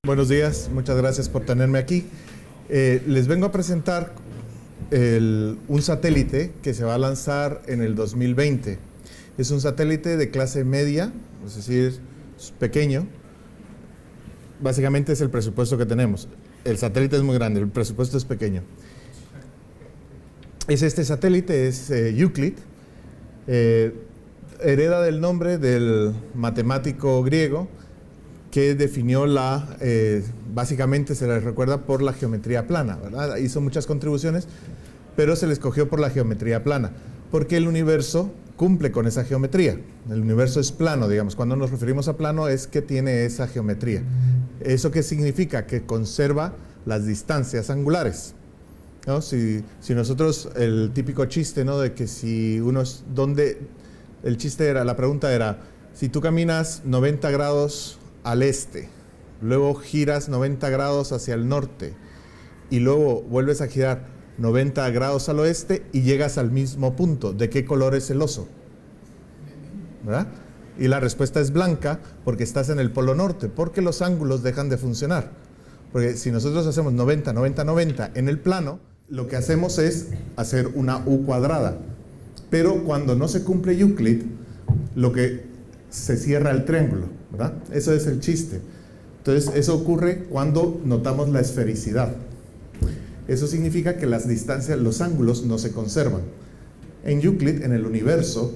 Buenos días, muchas gracias por tenerme aquí. Les vengo a presentar un satélite que se va a lanzar en el 2020. Es un satélite de clase media, es decir, es pequeño. Básicamente es el presupuesto que tenemos. El satélite es muy grande, el presupuesto es pequeño. Este satélite, es Euclid. Hereda del nombre del matemático griego que definió básicamente se les recuerda por la geometría plana, ¿verdad? Hizo muchas contribuciones, pero se le escogió por la geometría plana, porque el universo cumple con esa geometría. El universo es plano, digamos. Cuando nos referimos a plano es que tiene esa geometría. ¿Eso qué significa? Que conserva las distancias angulares, ¿no? Si nosotros, el típico chiste, ¿no? De que si uno es, la pregunta era, si tú caminas 90 grados al este, luego giras 90 grados hacia el norte y luego vuelves a girar 90 grados al oeste y llegas al mismo punto, ¿de qué color es el oso? ¿Verdad? Y la respuesta es blanca porque estás en el polo norte, porque los ángulos dejan de funcionar. Porque si nosotros hacemos 90, 90, 90 en el plano, lo que hacemos es hacer una U cuadrada. Pero cuando no se cumple Euclid, se cierra el triángulo, ¿verdad? Eso es el chiste. Entonces, eso ocurre cuando notamos la esfericidad. Eso significa que las distancias, los ángulos no se conservan. En Euclid, en el universo,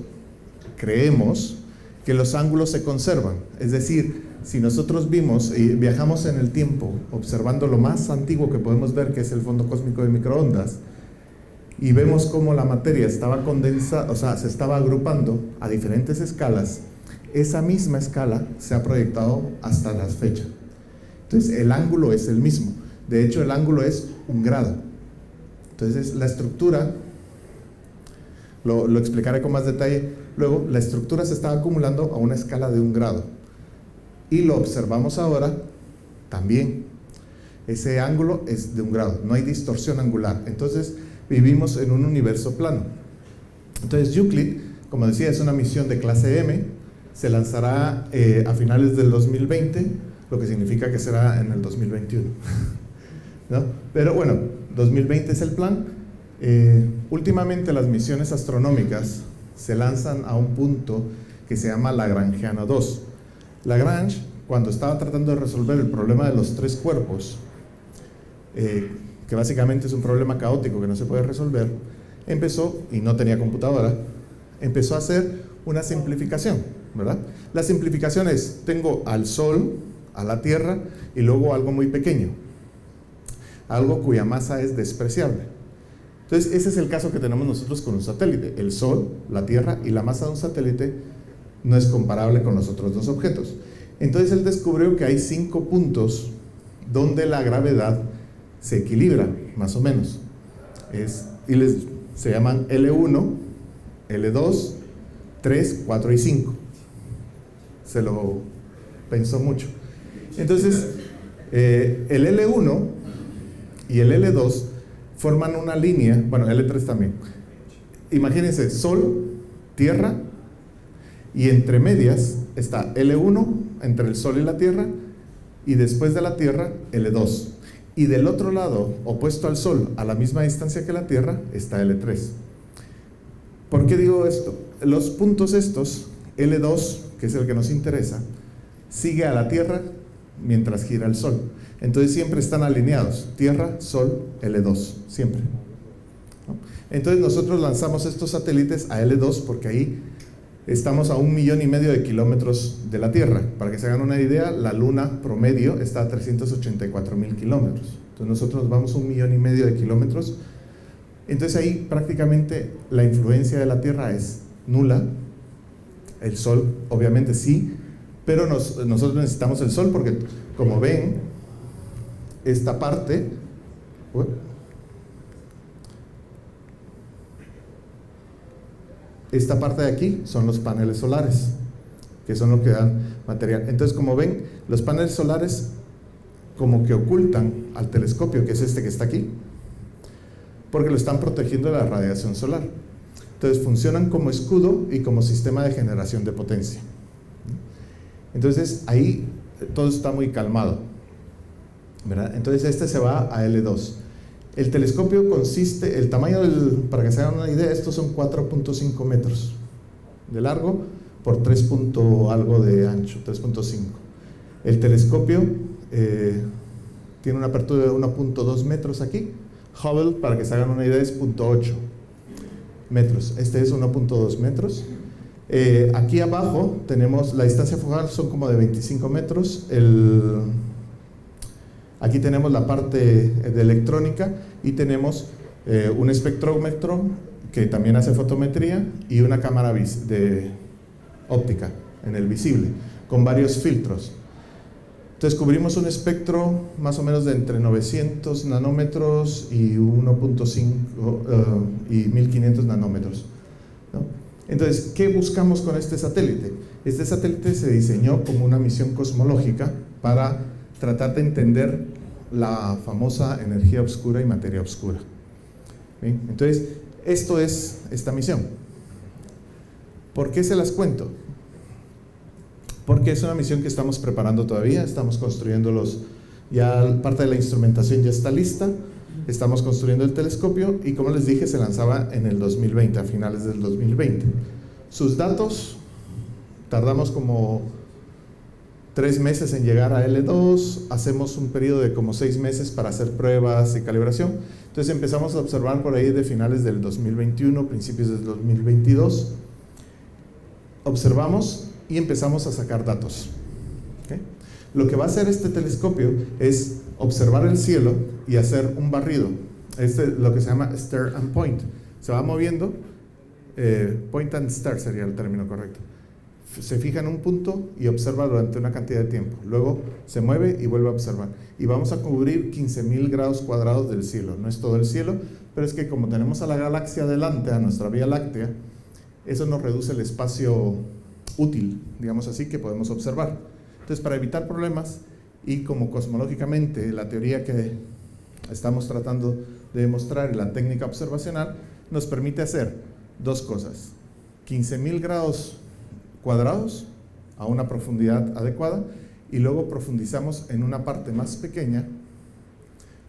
creemos que los ángulos se conservan. Es decir, si nosotros vimos y viajamos en el tiempo observando lo más antiguo que podemos ver, que es el fondo cósmico de microondas, y vemos cómo la materia estaba condensada, o sea, se estaba agrupando a diferentes escalas, esa misma escala se ha proyectado hasta la fecha. Entonces, el ángulo es el mismo. De hecho, el ángulo es un grado. Entonces, la estructura, lo explicaré con más detalle luego, la estructura se estaba acumulando a una escala de un grado. Y lo observamos ahora también. Ese ángulo es de un grado, no hay distorsión angular. Entonces, vivimos en un universo plano. Entonces, Euclid, como decía, es una misión de clase M. Se lanzará a finales del 2020, lo que significa que será en el 2021. ¿No? Pero bueno, 2020 es el plan. Últimamente las misiones astronómicas se lanzan a un punto que se llama Lagrangiano 2. Lagrange, cuando estaba tratando de resolver el problema de los tres cuerpos, que básicamente es un problema caótico que no se puede resolver, empezó, y no tenía computadora, empezó a hacer una simplificación, ¿verdad? La simplificación es, tengo al Sol, a la Tierra, y luego algo muy pequeño, algo cuya masa es despreciable. Entonces, ese es el caso que tenemos nosotros con un satélite. El Sol, la Tierra y la masa de un satélite no es comparable con los otros dos objetos. Entonces, él descubrió que hay 5 puntos donde la gravedad se equilibra, más o menos. Se llaman L1, L2, 3, 4 y 5. Se lo pensó mucho. Entonces, el L1 y el L2 forman una línea, bueno, L3 también. Imagínense, Sol, Tierra, y entre medias está L1, entre el Sol y la Tierra, y después de la Tierra, L2. Y del otro lado, opuesto al Sol, a la misma distancia que la Tierra, está L3. ¿Por qué digo esto? Los puntos estos, L2, que es el que nos interesa, sigue a la Tierra mientras gira el Sol. Entonces siempre están alineados, Tierra, Sol, L2, siempre. ¿No? Entonces nosotros lanzamos estos satélites a L2 porque ahí estamos a 1,5 millones de kilómetros de la Tierra. Para que se hagan una idea, la Luna promedio está a 384,000 kilómetros. Entonces nosotros nos vamos a 1,5 millones de kilómetros. Entonces ahí prácticamente la influencia de la Tierra es nula. El Sol obviamente sí, pero nosotros necesitamos el Sol porque, como ven, esta parte de aquí son los paneles solares, que son lo que dan material. Entonces, como ven, los paneles solares como que ocultan al telescopio, que es este que está aquí, porque lo están protegiendo de la radiación solar. Entonces funcionan como escudo y como sistema de generación de potencia. Entonces ahí todo está muy calmado. ¿verdad? Entonces este se va a L2. El telescopio consiste, el tamaño para que se hagan una idea, estos son 4.5 metros de largo por 3 punto algo de ancho, 3.5. El telescopio tiene una apertura de 1.2 metros aquí. Hubble, para que se hagan una idea, es 0.8 metros. Este es 1.2 metros. Aquí abajo tenemos la distancia focal, son como de 25 metros. Aquí tenemos la parte de electrónica y tenemos un espectrómetro que también hace fotometría y una cámara de óptica en el visible con varios filtros. Entonces cubrimos un espectro más o menos de entre 900 nanómetros y 1.5 y 1500 nanómetros, ¿no? Entonces, ¿qué buscamos con este satélite? Este satélite se diseñó como una misión cosmológica para tratar de entender la famosa energía oscura y materia oscura. ¿Bien? Entonces, esto es esta misión. ¿Por qué se las cuento? Porque es una misión que estamos preparando todavía, estamos construyendo ya parte de la instrumentación ya está lista, estamos construyendo el telescopio y, como les dije, se lanzaba en el 2020, a finales del 2020. Sus datos, tardamos como 3 meses en llegar a L2, hacemos un periodo de como 6 meses para hacer pruebas y calibración. Entonces empezamos a observar por ahí de finales del 2021, principios del 2022. Observamos y empezamos a sacar datos. ¿Okay? Lo que va a hacer este telescopio es observar el cielo y hacer un barrido. Lo que se llama stare and point. Se va moviendo, point and stare sería el término correcto. Se fija en un punto y observa durante una cantidad de tiempo. Luego se mueve y vuelve a observar. Y vamos a cubrir 15.000 grados cuadrados del cielo. No es todo el cielo, pero es que como tenemos a la galaxia delante, a nuestra Vía Láctea, eso nos reduce el espacio útil, digamos así, que podemos observar. Entonces, para evitar problemas y como cosmológicamente la teoría que estamos tratando de demostrar, la técnica observacional, nos permite hacer 2 cosas: 15.000 grados cuadrados a una profundidad adecuada, y luego profundizamos en una parte más pequeña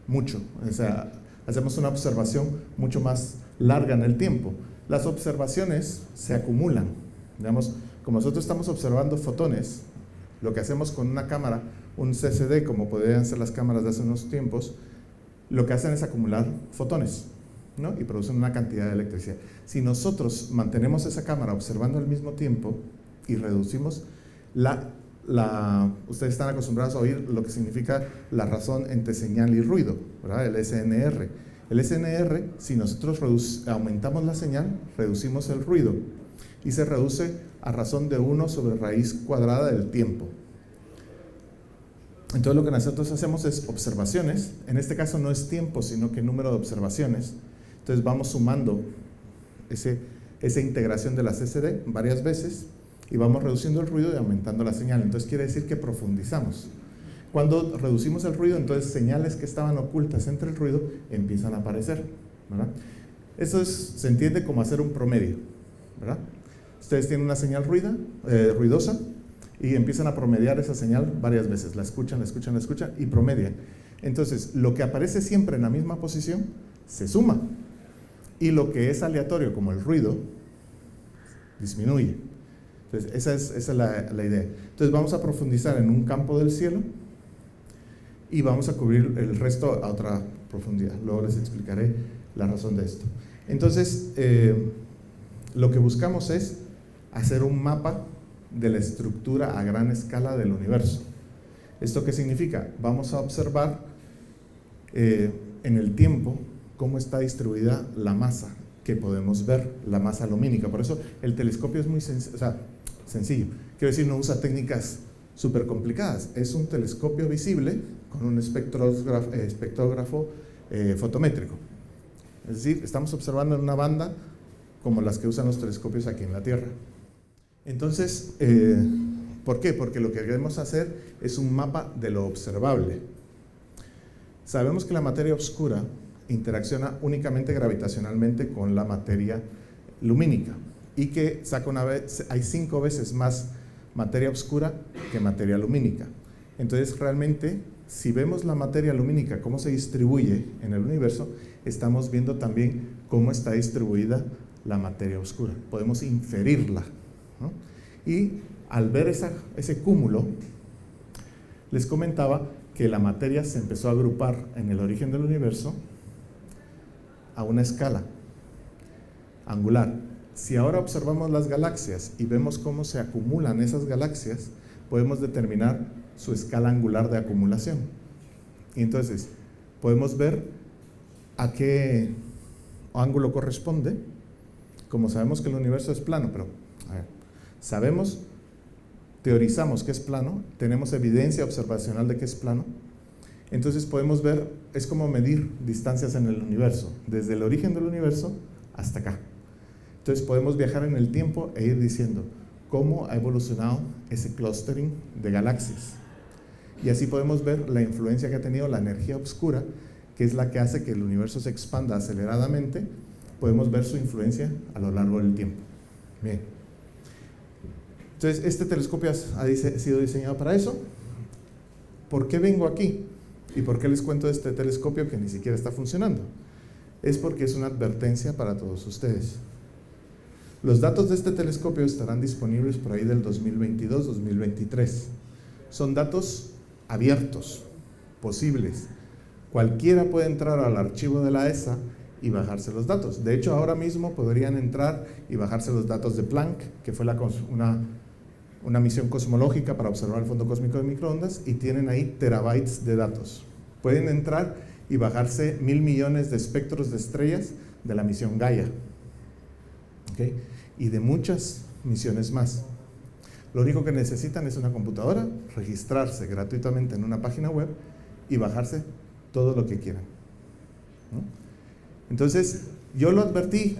mucho, o sea, hacemos una observación mucho más larga en el tiempo. Las observaciones se acumulan, digamos, como nosotros estamos observando fotones, lo que hacemos con una cámara, un CCD, como podrían ser las cámaras de hace unos tiempos, lo que hacen es acumular fotones, ¿no? Y producen una cantidad de electricidad. Si nosotros mantenemos esa cámara observando al mismo tiempo y reducimos ustedes están acostumbrados a oír lo que significa la razón entre señal y ruido, ¿verdad? El SNR. El SNR, si nosotros aumentamos la señal, reducimos el ruido y se reduce a razón de 1 sobre raíz cuadrada del tiempo. Entonces lo que nosotros hacemos es observaciones. En este caso no es tiempo, sino que número de observaciones. Entonces vamos sumando esa integración de la CCD varias veces y vamos reduciendo el ruido y aumentando la señal. Entonces quiere decir que profundizamos. Cuando reducimos el ruido, entonces señales que estaban ocultas entre el ruido empiezan a aparecer, ¿verdad? Eso se entiende como hacer un promedio, ¿verdad? Ustedes tienen una señal ruidosa y empiezan a promediar esa señal varias veces. La escuchan y promedian. Entonces, lo que aparece siempre en la misma posición se suma, y lo que es aleatorio, como el ruido, disminuye. Entonces, esa es la idea. Entonces, vamos a profundizar en un campo del cielo y vamos a cubrir el resto a otra profundidad. Luego les explicaré la razón de esto. Entonces, lo que buscamos es hacer un mapa de la estructura a gran escala del universo. ¿Esto qué significa? Vamos a observar en el tiempo cómo está distribuida la masa que podemos ver, la masa lumínica. Por eso el telescopio es muy sencillo. Quiero decir, no usa técnicas súper complicadas. Es un telescopio visible con un espectrógrafo fotométrico. Es decir, estamos observando en una banda como las que usan los telescopios aquí en la Tierra. Entonces, ¿por qué? Porque lo que queremos hacer es un mapa de lo observable. Sabemos que la materia oscura interacciona únicamente gravitacionalmente con la materia lumínica y que hay 5 veces más materia oscura que materia lumínica. Entonces, realmente si vemos la materia lumínica, cómo se distribuye en el universo, estamos viendo también cómo está distribuida la materia oscura. Podemos inferirla, ¿no? Y al ver ese cúmulo, les comentaba que la materia se empezó a agrupar en el origen del universo a una escala angular. Si ahora observamos las galaxias y vemos cómo se acumulan esas galaxias, podemos determinar su escala angular de acumulación. Y entonces podemos ver a qué ángulo corresponde. Como sabemos que el universo es plano, pero a ver, teorizamos que es plano, tenemos evidencia observacional de que es plano, entonces podemos ver, es como medir distancias en el universo, desde el origen del universo hasta acá. Entonces podemos viajar en el tiempo e ir diciendo cómo ha evolucionado ese clustering de galaxias. Y así podemos ver la influencia que ha tenido la energía oscura, que es la que hace que el universo se expanda aceleradamente. Podemos ver su influencia a lo largo del tiempo. Bien. Entonces, este telescopio ha sido diseñado para eso. ¿Por qué vengo aquí? ¿Y por qué les cuento de este telescopio que ni siquiera está funcionando? Es porque es una advertencia para todos ustedes. Los datos de este telescopio estarán disponibles por ahí del 2022-2023. Son datos abiertos, posibles. Cualquiera puede entrar al archivo de la ESA y bajarse los datos. De hecho, ahora mismo podrían entrar y bajarse los datos de Planck, que fue una misión cosmológica para observar el fondo cósmico de microondas, y tienen ahí terabytes de datos. Pueden entrar y bajarse 1.000 millones de espectros de estrellas de la misión Gaia, ¿okay? Y de muchas misiones más. Lo único que necesitan es una computadora, registrarse gratuitamente en una página web y bajarse todo lo que quieran, ¿no? Entonces, yo lo advertí,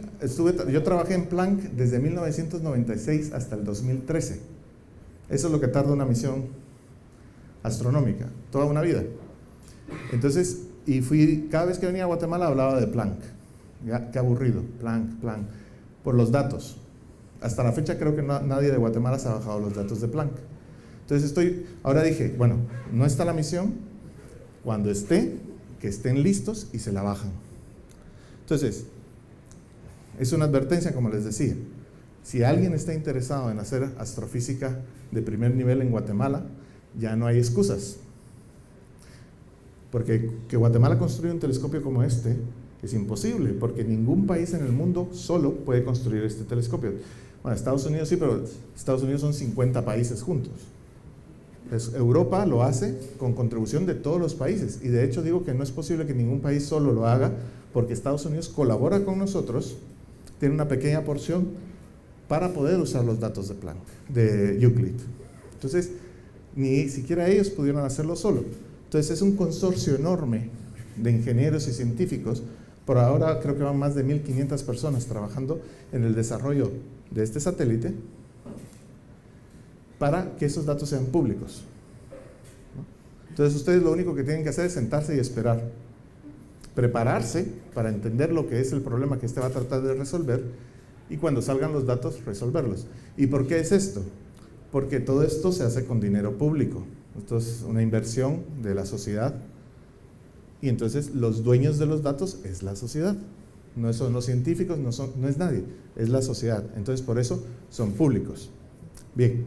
yo trabajé en Planck desde 1996 hasta el 2013. Eso es lo que tarda una misión astronómica, toda una vida. Entonces, cada vez que venía a Guatemala hablaba de Planck. Ya, qué aburrido, Planck, por los datos. Hasta la fecha creo que nadie de Guatemala se ha bajado los datos de Planck. Entonces ahora dije, bueno, no está la misión, cuando que estén listos y se la bajan. Entonces, es una advertencia, como les decía. Si alguien está interesado en hacer astrofísica de primer nivel en Guatemala, ya no hay excusas. Porque que Guatemala construya un telescopio como este es imposible, porque ningún país en el mundo solo puede construir este telescopio. Bueno, Estados Unidos sí, pero Estados Unidos son 50 países juntos. Europa lo hace con contribución de todos los países, y de hecho digo que no es posible que ningún país solo lo haga, porque Estados Unidos colabora con nosotros, tiene una pequeña porción para poder usar los datos de Planck, de Euclid. Entonces, ni siquiera ellos pudieron hacerlo solo. Entonces, es un consorcio enorme de ingenieros y científicos. Por ahora creo que van más de 1.500 personas trabajando en el desarrollo de este satélite para que esos datos sean públicos, ¿no? Entonces, ustedes lo único que tienen que hacer es sentarse y esperar. Prepararse para entender lo que es el problema que va a tratar de resolver, y cuando salgan los datos, resolverlos. ¿Y por qué es esto? Porque todo esto se hace con dinero público. Esto es una inversión de la sociedad, y entonces los dueños de los datos es la sociedad. No son los científicos, no es nadie, es la sociedad. Entonces, por eso son públicos. Bien.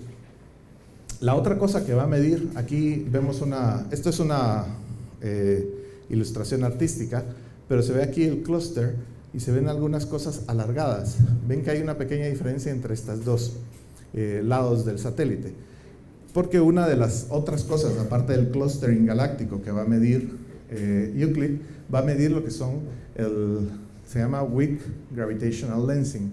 La otra cosa que va a medir, aquí vemos esto es una ilustración artística, pero se ve aquí el clúster y se ven algunas cosas alargadas. Ven que hay una pequeña diferencia entre estas dos lados del satélite, porque una de las otras cosas, aparte del clustering galáctico que va a medir Euclid, va a medir lo que son se llama Weak Gravitational Lensing.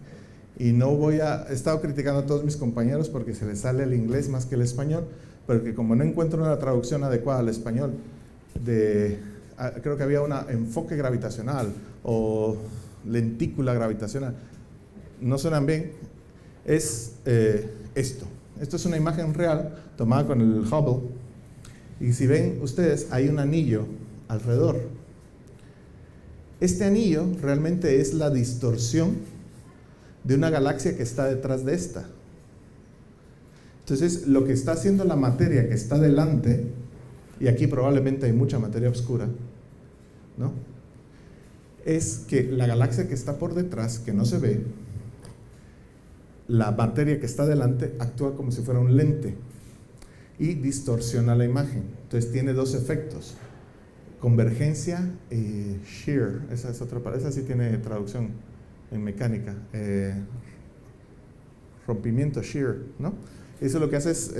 Y he estado criticando a todos mis compañeros porque se les sale el inglés más que el español, pero que como no encuentro una traducción adecuada al español, creo que había una enfoque gravitacional o lentícula gravitacional, no suenan bien. Es esto es una imagen real tomada con el Hubble, y si ven ustedes hay un anillo alrededor. Este anillo realmente es la distorsión de una galaxia que está detrás de esta. Entonces, lo que está haciendo la materia que está delante y aquí probablemente hay mucha materia oscura, ¿no? Es que la galaxia que está por detrás, que no se ve, la materia que está delante actúa como si fuera un lente y distorsiona la imagen. Entonces tiene dos efectos: convergencia y shear. Esa es otra palabra, esa sí tiene traducción en mecánica. Rompimiento, shear, ¿no? Eso lo que hace es,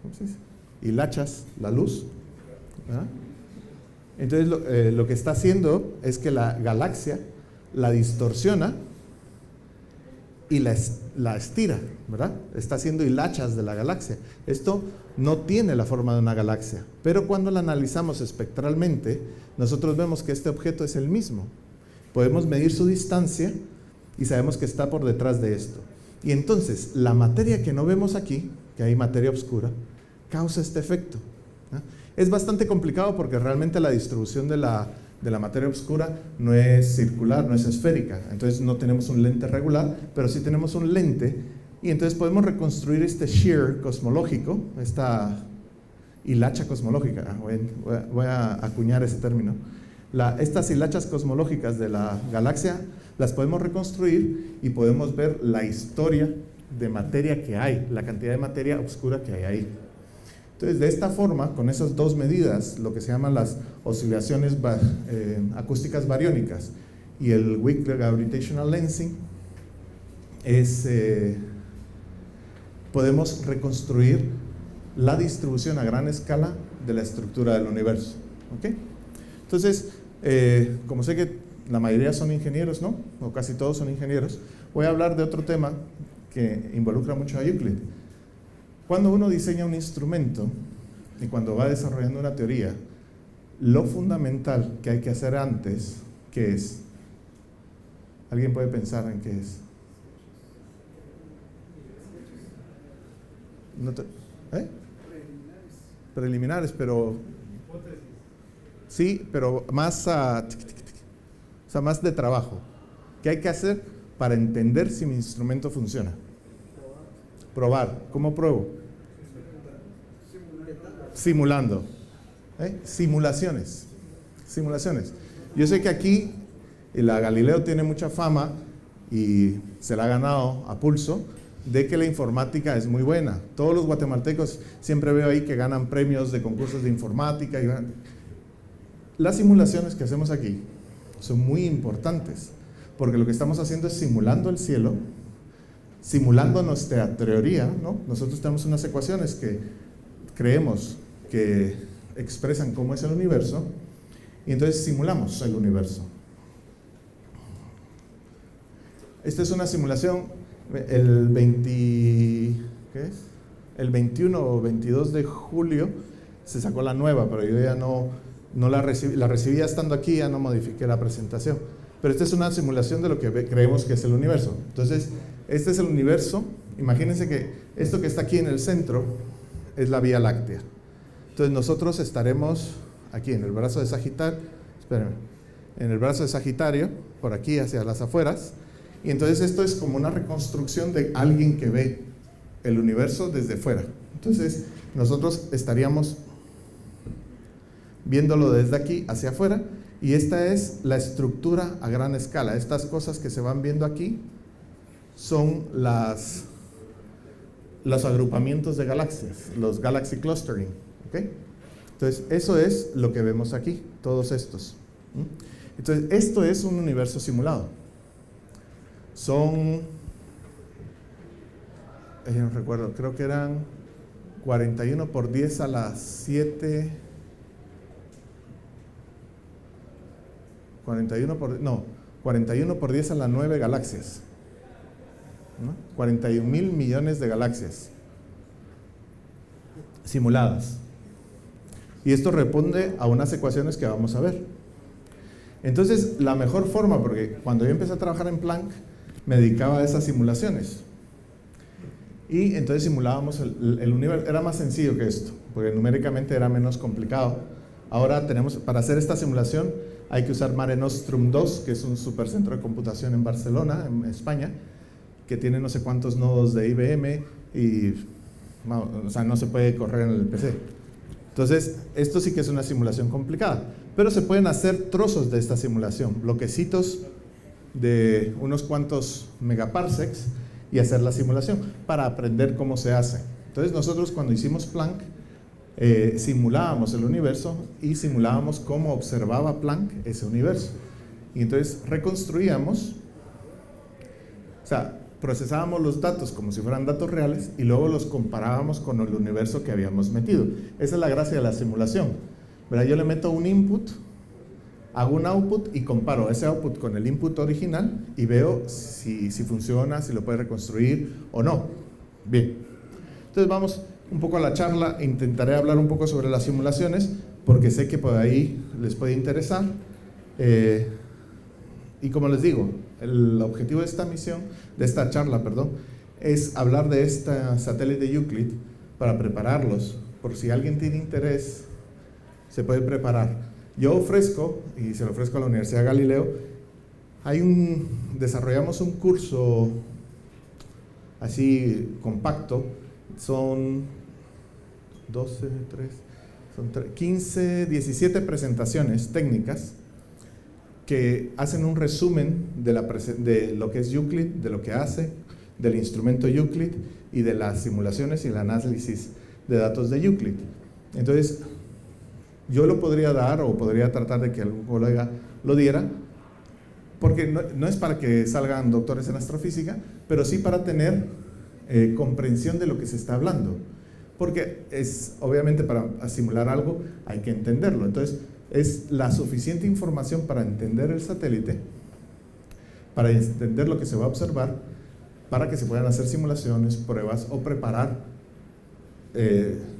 ¿cómo se dice? Hilachas la luz, ¿verdad? Entonces lo que está haciendo es que la galaxia la distorsiona y la estira, ¿verdad? Está haciendo hilachas de la galaxia. Esto no tiene la forma de una galaxia, pero cuando la analizamos espectralmente, nosotros vemos que este objeto es el mismo. Podemos medir su distancia y sabemos que está por detrás de esto. Y entonces, la materia que no vemos aquí, que hay materia oscura, causa este efecto, ¿no? Es bastante complicado porque realmente la distribución de la materia oscura no es circular, no es esférica. Entonces no tenemos un lente regular, pero sí tenemos un lente, y entonces podemos reconstruir este shear cosmológico, esta hilacha cosmológica. Voy a acuñar ese término. Estas hilachas cosmológicas de la galaxia las podemos reconstruir y podemos ver la historia de materia que hay, la cantidad de materia oscura que hay ahí. Entonces, de esta forma, con esas dos medidas, lo que se llaman las oscilaciones acústicas bariónicas y el Weak Gravitational Lensing, podemos reconstruir la distribución a gran escala de la estructura del universo. ¿Okay? Entonces, como sé que la mayoría son ingenieros, ¿no? O casi todos son ingenieros, voy a hablar de otro tema que involucra mucho a Euclid. Cuando uno diseña un instrumento y cuando va desarrollando una teoría, lo fundamental que hay que hacer antes, ¿qué es? ¿Alguien puede pensar en qué es? Preliminares, pero... Sí, pero más, más de trabajo. ¿Qué hay que hacer para entender si mi instrumento funciona? Probar. ¿Cómo pruebo? Simulando. Simulaciones. Yo sé que aquí la Galileo tiene mucha fama y se la ha ganado a pulso de que la informática es muy buena. Todos los guatemaltecos siempre veo ahí que ganan premios de concursos de informática. Las simulaciones que hacemos aquí son muy importantes porque lo que estamos haciendo es simulando el cielo, simulando nuestra teoría, ¿no? Nosotros tenemos unas ecuaciones que creemos que expresan cómo es el universo, y entonces simulamos el universo. Esta es una simulación, el 21 o 22 de julio se sacó la nueva, pero yo ya no la recibí ya estando aquí, ya no modifiqué la presentación. Pero esta es una simulación de lo que creemos que es el universo. Entonces, este es el universo. Imagínense que esto que está aquí en el centro es la Vía Láctea. Entonces nosotros estaremos aquí en el brazo de Sagitario, en el brazo de Sagitario, por aquí hacia las afueras, y entonces esto es como una reconstrucción de alguien que ve el universo desde fuera. Entonces nosotros estaríamos viéndolo desde aquí hacia afuera, y esta es la estructura a gran escala. Estas cosas que se van viendo aquí son los agrupamientos de galaxias, los galaxy clustering, ¿okay? Entonces, eso es lo que vemos aquí, todos estos. Entonces, esto es un universo simulado. Son, no recuerdo, creo que eran 41 por 10 a la 7, 41 por 10 a la 9 galaxias, ¿no? 41.000 millones de galaxias simuladas. Y esto responde a unas ecuaciones que vamos a ver. Entonces, la mejor forma, porque cuando yo empecé a trabajar en Planck, me dedicaba a esas simulaciones. Y entonces simulábamos el universo. Era más sencillo que esto, porque numéricamente era menos complicado. Ahora tenemos, para hacer esta simulación, hay que usar Mare Nostrum 2, que es un supercentro de computación en Barcelona, en España, que tiene no sé cuántos nodos de IBM y, o sea, no se puede correr en el PC. Entonces, esto sí que es una simulación complicada, pero se pueden hacer trozos de esta simulación, bloquecitos de unos cuantos megaparsecs y hacer la simulación para aprender cómo se hace. Entonces, nosotros cuando hicimos Planck, simulábamos el universo y simulábamos cómo observaba Planck ese universo. Y entonces reconstruíamos, o sea, procesábamos los datos como si fueran datos reales y luego los comparábamos con el universo que habíamos metido. Esa es la gracia de la simulación, ¿verdad? Yo le meto un input, hago un output y comparo ese output con el input original y veo si funciona, si lo puede reconstruir o no. Bien, entonces vamos un poco a la charla. Intentaré hablar un poco sobre las simulaciones porque sé que por ahí les puede interesar. Y como les digo, el objetivo de esta misión, de esta charla, perdón, es hablar de este satélite Euclid para prepararlos. Por si alguien tiene interés, se puede preparar. Yo ofrezco, y se lo ofrezco a la Universidad de Galileo, desarrollamos un curso así compacto, son 12, 3, son 15, 17 presentaciones técnicas que hacen un resumen de lo que es Euclid, de lo que hace, del instrumento Euclid y de las simulaciones y el análisis de datos de Euclid. Entonces, yo lo podría dar o podría tratar de que algún colega lo diera, porque no es para que salgan doctores en astrofísica, pero sí para tener comprensión de lo que se está hablando, porque obviamente para simular algo hay que entenderlo. Entonces, es la suficiente información para entender el satélite, para entender lo que se va a observar, para que se puedan hacer simulaciones, pruebas o preparar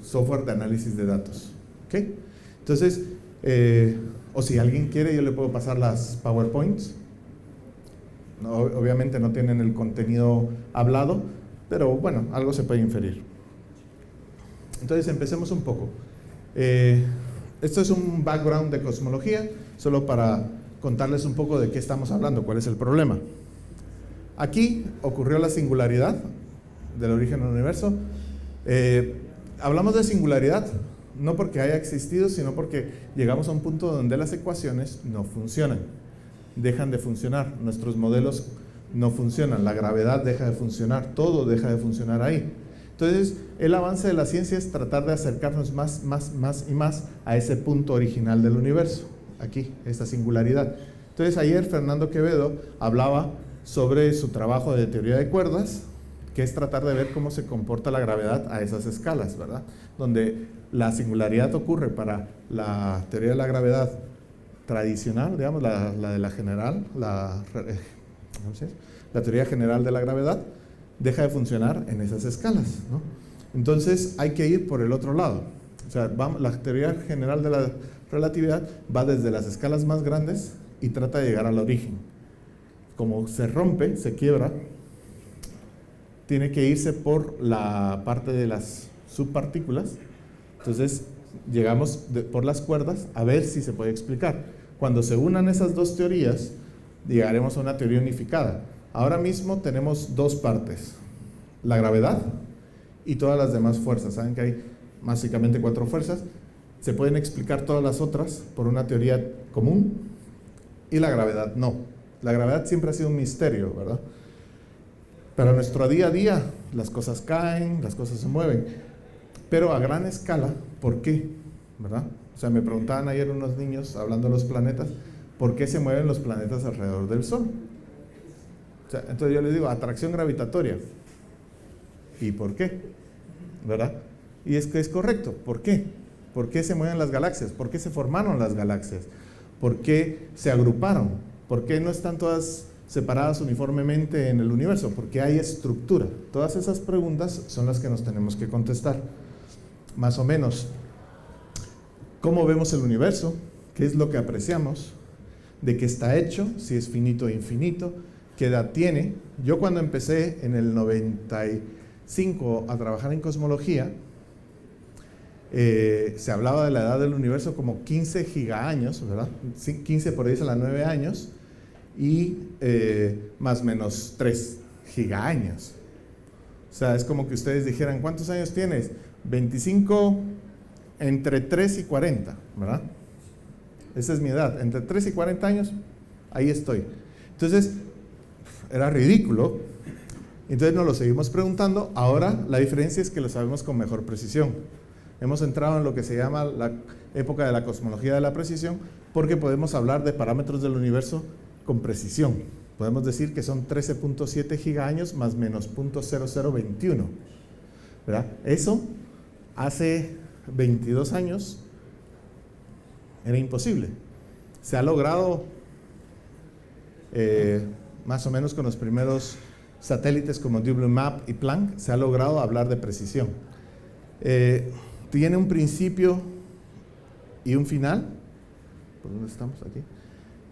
software de análisis de datos. ¿Okay? Entonces, o si alguien quiere, yo le puedo pasar las PowerPoints. No, obviamente no tienen el contenido hablado, pero bueno, algo se puede inferir. Entonces, empecemos un poco. Esto es un background de cosmología, solo para contarles un poco de qué estamos hablando, cuál es el problema. Aquí ocurrió la singularidad del origen del universo. Hablamos de singularidad no porque haya existido, sino porque llegamos a un punto donde las ecuaciones no funcionan, dejan de funcionar, nuestros modelos no funcionan, la gravedad deja de funcionar, todo deja de funcionar ahí. Entonces, el avance de la ciencia es tratar de acercarnos más y más a ese punto original del universo, aquí, esta singularidad. Entonces, ayer Fernando Quevedo hablaba sobre su trabajo de teoría de cuerdas, que es tratar de ver cómo se comporta la gravedad a esas escalas, ¿verdad? Donde la singularidad ocurre para la teoría de la gravedad tradicional, digamos, la de la general, la teoría general de la gravedad, deja de funcionar en esas escalas, ¿no? Entonces hay que ir por el otro lado. O sea, la teoría general de la relatividad va desde las escalas más grandes y trata de llegar al origen. Como se rompe, se quiebra, tiene que irse por la parte de las subpartículas. Entonces llegamos por las cuerdas a ver si se puede explicar. Cuando se unan esas dos teorías, llegaremos a una teoría unificada. Ahora mismo tenemos dos partes, la gravedad y todas las demás fuerzas. Saben que hay básicamente 4 fuerzas. Se pueden explicar todas las otras por una teoría común y la gravedad no. La gravedad siempre ha sido un misterio, ¿verdad? Pero en nuestro día a día las cosas caen, las cosas se mueven, pero a gran escala, ¿por qué? ¿Verdad? O sea, me preguntaban ayer unos niños hablando de los planetas, ¿por qué se mueven los planetas alrededor del Sol? O sea, entonces yo les digo, atracción gravitatoria. ¿Y por qué? ¿Verdad? Y es que es correcto, ¿por qué? ¿Por qué se mueven las galaxias? ¿Por qué se formaron las galaxias? ¿Por qué se agruparon? ¿Por qué no están todas separadas uniformemente en el universo? ¿Por qué hay estructura? Todas esas preguntas son las que nos tenemos que contestar. Más o menos, ¿cómo vemos el universo? ¿Qué es lo que apreciamos? ¿De qué está hecho? Si es finito o infinito. ¿Qué edad tiene? Yo cuando empecé en el 95 a trabajar en cosmología, se hablaba de la edad del universo como 15 gigaaños, ¿verdad? 15 por ahí es a las 9 años y más o menos 3 gigaaños. O sea, es como que ustedes dijeran, ¿cuántos años tienes? 25 entre 3 y 40, ¿verdad? Esa es mi edad, entre 3 y 40 años, ahí estoy. Entonces, era ridículo. Entonces nos lo seguimos preguntando. Ahora la diferencia es que lo sabemos con mejor precisión. Hemos entrado en lo que se llama la época de la cosmología de la precisión, porque podemos hablar de parámetros del universo con precisión. Podemos decir que son 13.7 gigaaños más menos 0.0021, ¿verdad? Eso hace 22 años era imposible. Se ha logrado más o menos con los primeros satélites como WMAP y Planck, se ha logrado hablar de precisión. Tiene un principio y un final. ¿Por dónde estamos aquí?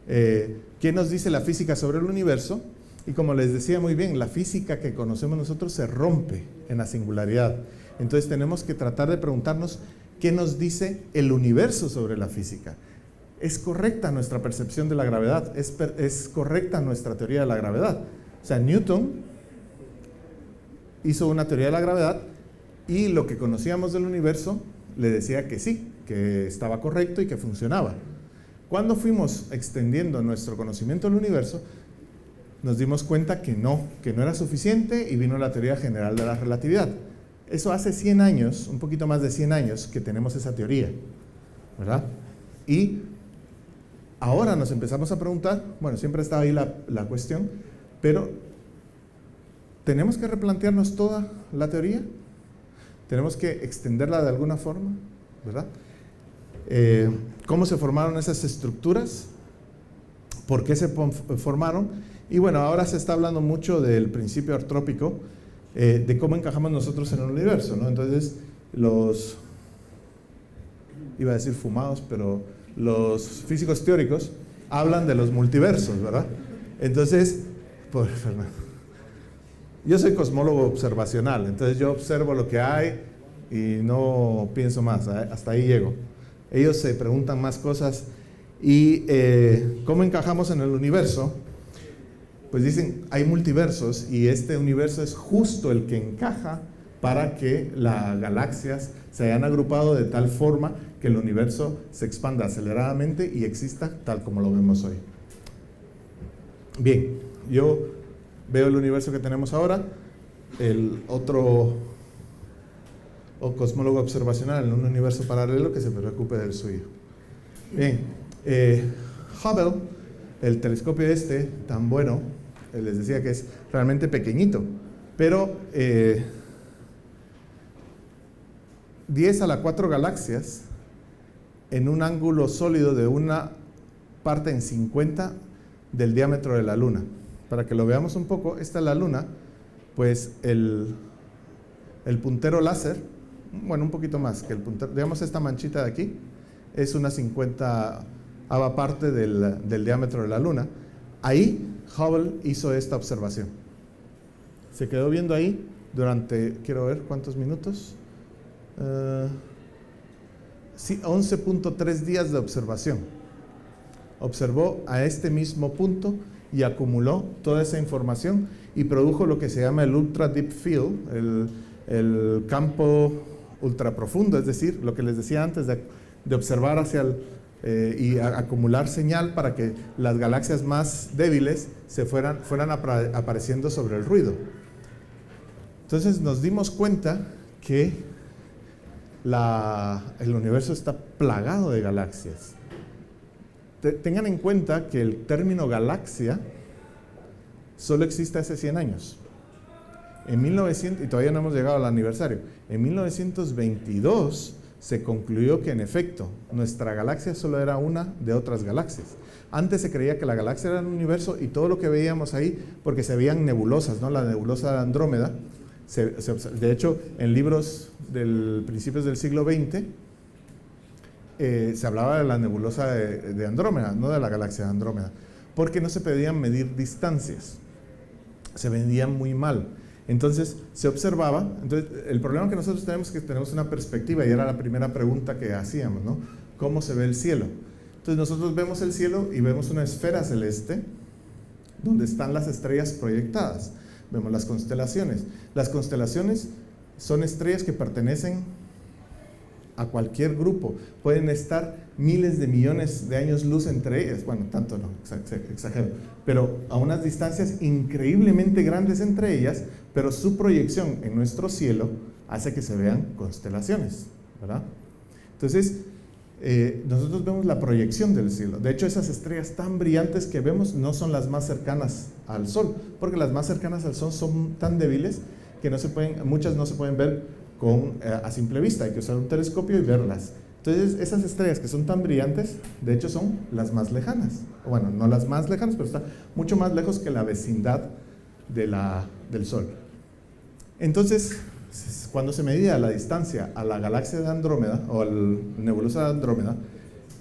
¿Qué nos dice la física sobre el universo? Y como les decía muy bien, la física que conocemos nosotros se rompe en la singularidad. Entonces tenemos que tratar de preguntarnos qué nos dice el universo sobre la física. ¿Es correcta nuestra percepción de la gravedad? ¿Es correcta nuestra teoría de la gravedad? O sea, Newton hizo una teoría de la gravedad y lo que conocíamos del universo le decía que sí, que estaba correcto y que funcionaba. Cuando fuimos extendiendo nuestro conocimiento del universo, nos dimos cuenta que no era suficiente y vino la teoría general de la relatividad. Eso hace 100 años, un poquito más de 100 años que tenemos esa teoría, ¿verdad? Y ahora nos empezamos a preguntar, bueno, siempre estaba ahí la cuestión, pero ¿tenemos que replantearnos toda la teoría? ¿Tenemos que extenderla de alguna forma? ¿Verdad? ¿Cómo se formaron esas estructuras? ¿Por qué se formaron? Y bueno, ahora se está hablando mucho del principio artrópico, de cómo encajamos nosotros en el universo, ¿no? Entonces, iba a decir fumados, pero los físicos teóricos hablan de los multiversos, ¿verdad? Entonces, pues, Fernando, yo soy cosmólogo observacional, entonces yo observo lo que hay y no pienso más, hasta ahí llego. Ellos se preguntan más cosas y ¿cómo encajamos en el universo? Pues dicen, hay multiversos y este universo es justo el que encaja para que las galaxias se hayan agrupado de tal forma que el universo se expanda aceleradamente y exista tal como lo vemos hoy. Bien, yo veo el universo que tenemos ahora, el otro cosmólogo observacional en un universo paralelo que se preocupe del suyo. Bien, Hubble, el telescopio tan bueno, les decía que es realmente pequeñito, pero 10 a la 4 galaxias en un ángulo sólido de una parte en 50 del diámetro de la Luna. Para que lo veamos un poco, esta es la Luna, pues el puntero láser, bueno, un poquito más que el puntero, digamos esta manchita de aquí, es una 50ava parte del diámetro de la Luna. Ahí Hubble hizo esta observación. Se quedó viendo ahí durante, quiero ver cuántos minutos, 11.3 días de observación. Observó a este mismo punto y acumuló toda esa información y produjo lo que se llama el Ultra Deep Field, el campo ultra profundo, es decir, lo que les decía antes de observar hacia y acumular señal para que las galaxias más débiles fueran apareciendo sobre el ruido. Entonces nos dimos cuenta que el universo está plagado de galaxias. Tengan en cuenta que el término galaxia solo existe hace 100 años. En 1900, y todavía no hemos llegado al aniversario, en 1922 se concluyó que en efecto nuestra galaxia solo era una de otras galaxias. Antes se creía que la galaxia era el universo y todo lo que veíamos ahí, porque se veían nebulosas, ¿no? La nebulosa de Andrómeda, de hecho en libros del principios del siglo XX, se hablaba de la nebulosa de Andrómeda, no de la galaxia de Andrómeda, porque no se podían medir distancias, se medían muy mal. Entonces se observaba. Entonces, el problema que nosotros tenemos es que tenemos una perspectiva, y era la primera pregunta que hacíamos, ¿no? ¿Cómo se ve el cielo? Entonces nosotros vemos el cielo y vemos una esfera celeste donde están las estrellas proyectadas. Vemos las constelaciones. Las constelaciones son estrellas que pertenecen a cualquier grupo. Pueden estar miles de millones de años luz entre ellas. Bueno, tanto no, exagero. Pero a unas distancias increíblemente grandes entre ellas, pero su proyección en nuestro cielo hace que se vean constelaciones, ¿verdad? Entonces, nosotros vemos la proyección del cielo. De hecho, esas estrellas tan brillantes que vemos no son las más cercanas al Sol, porque las más cercanas al Sol son tan débiles que muchas no se pueden ver a simple vista. Hay que usar un telescopio y verlas. Entonces, esas estrellas que son tan brillantes, de hecho son las más lejanas. Bueno, no las más lejanas, pero están mucho más lejos que la vecindad del Sol. Entonces, cuando se medía la distancia a la galaxia de Andrómeda, o a la nebulosa de Andrómeda,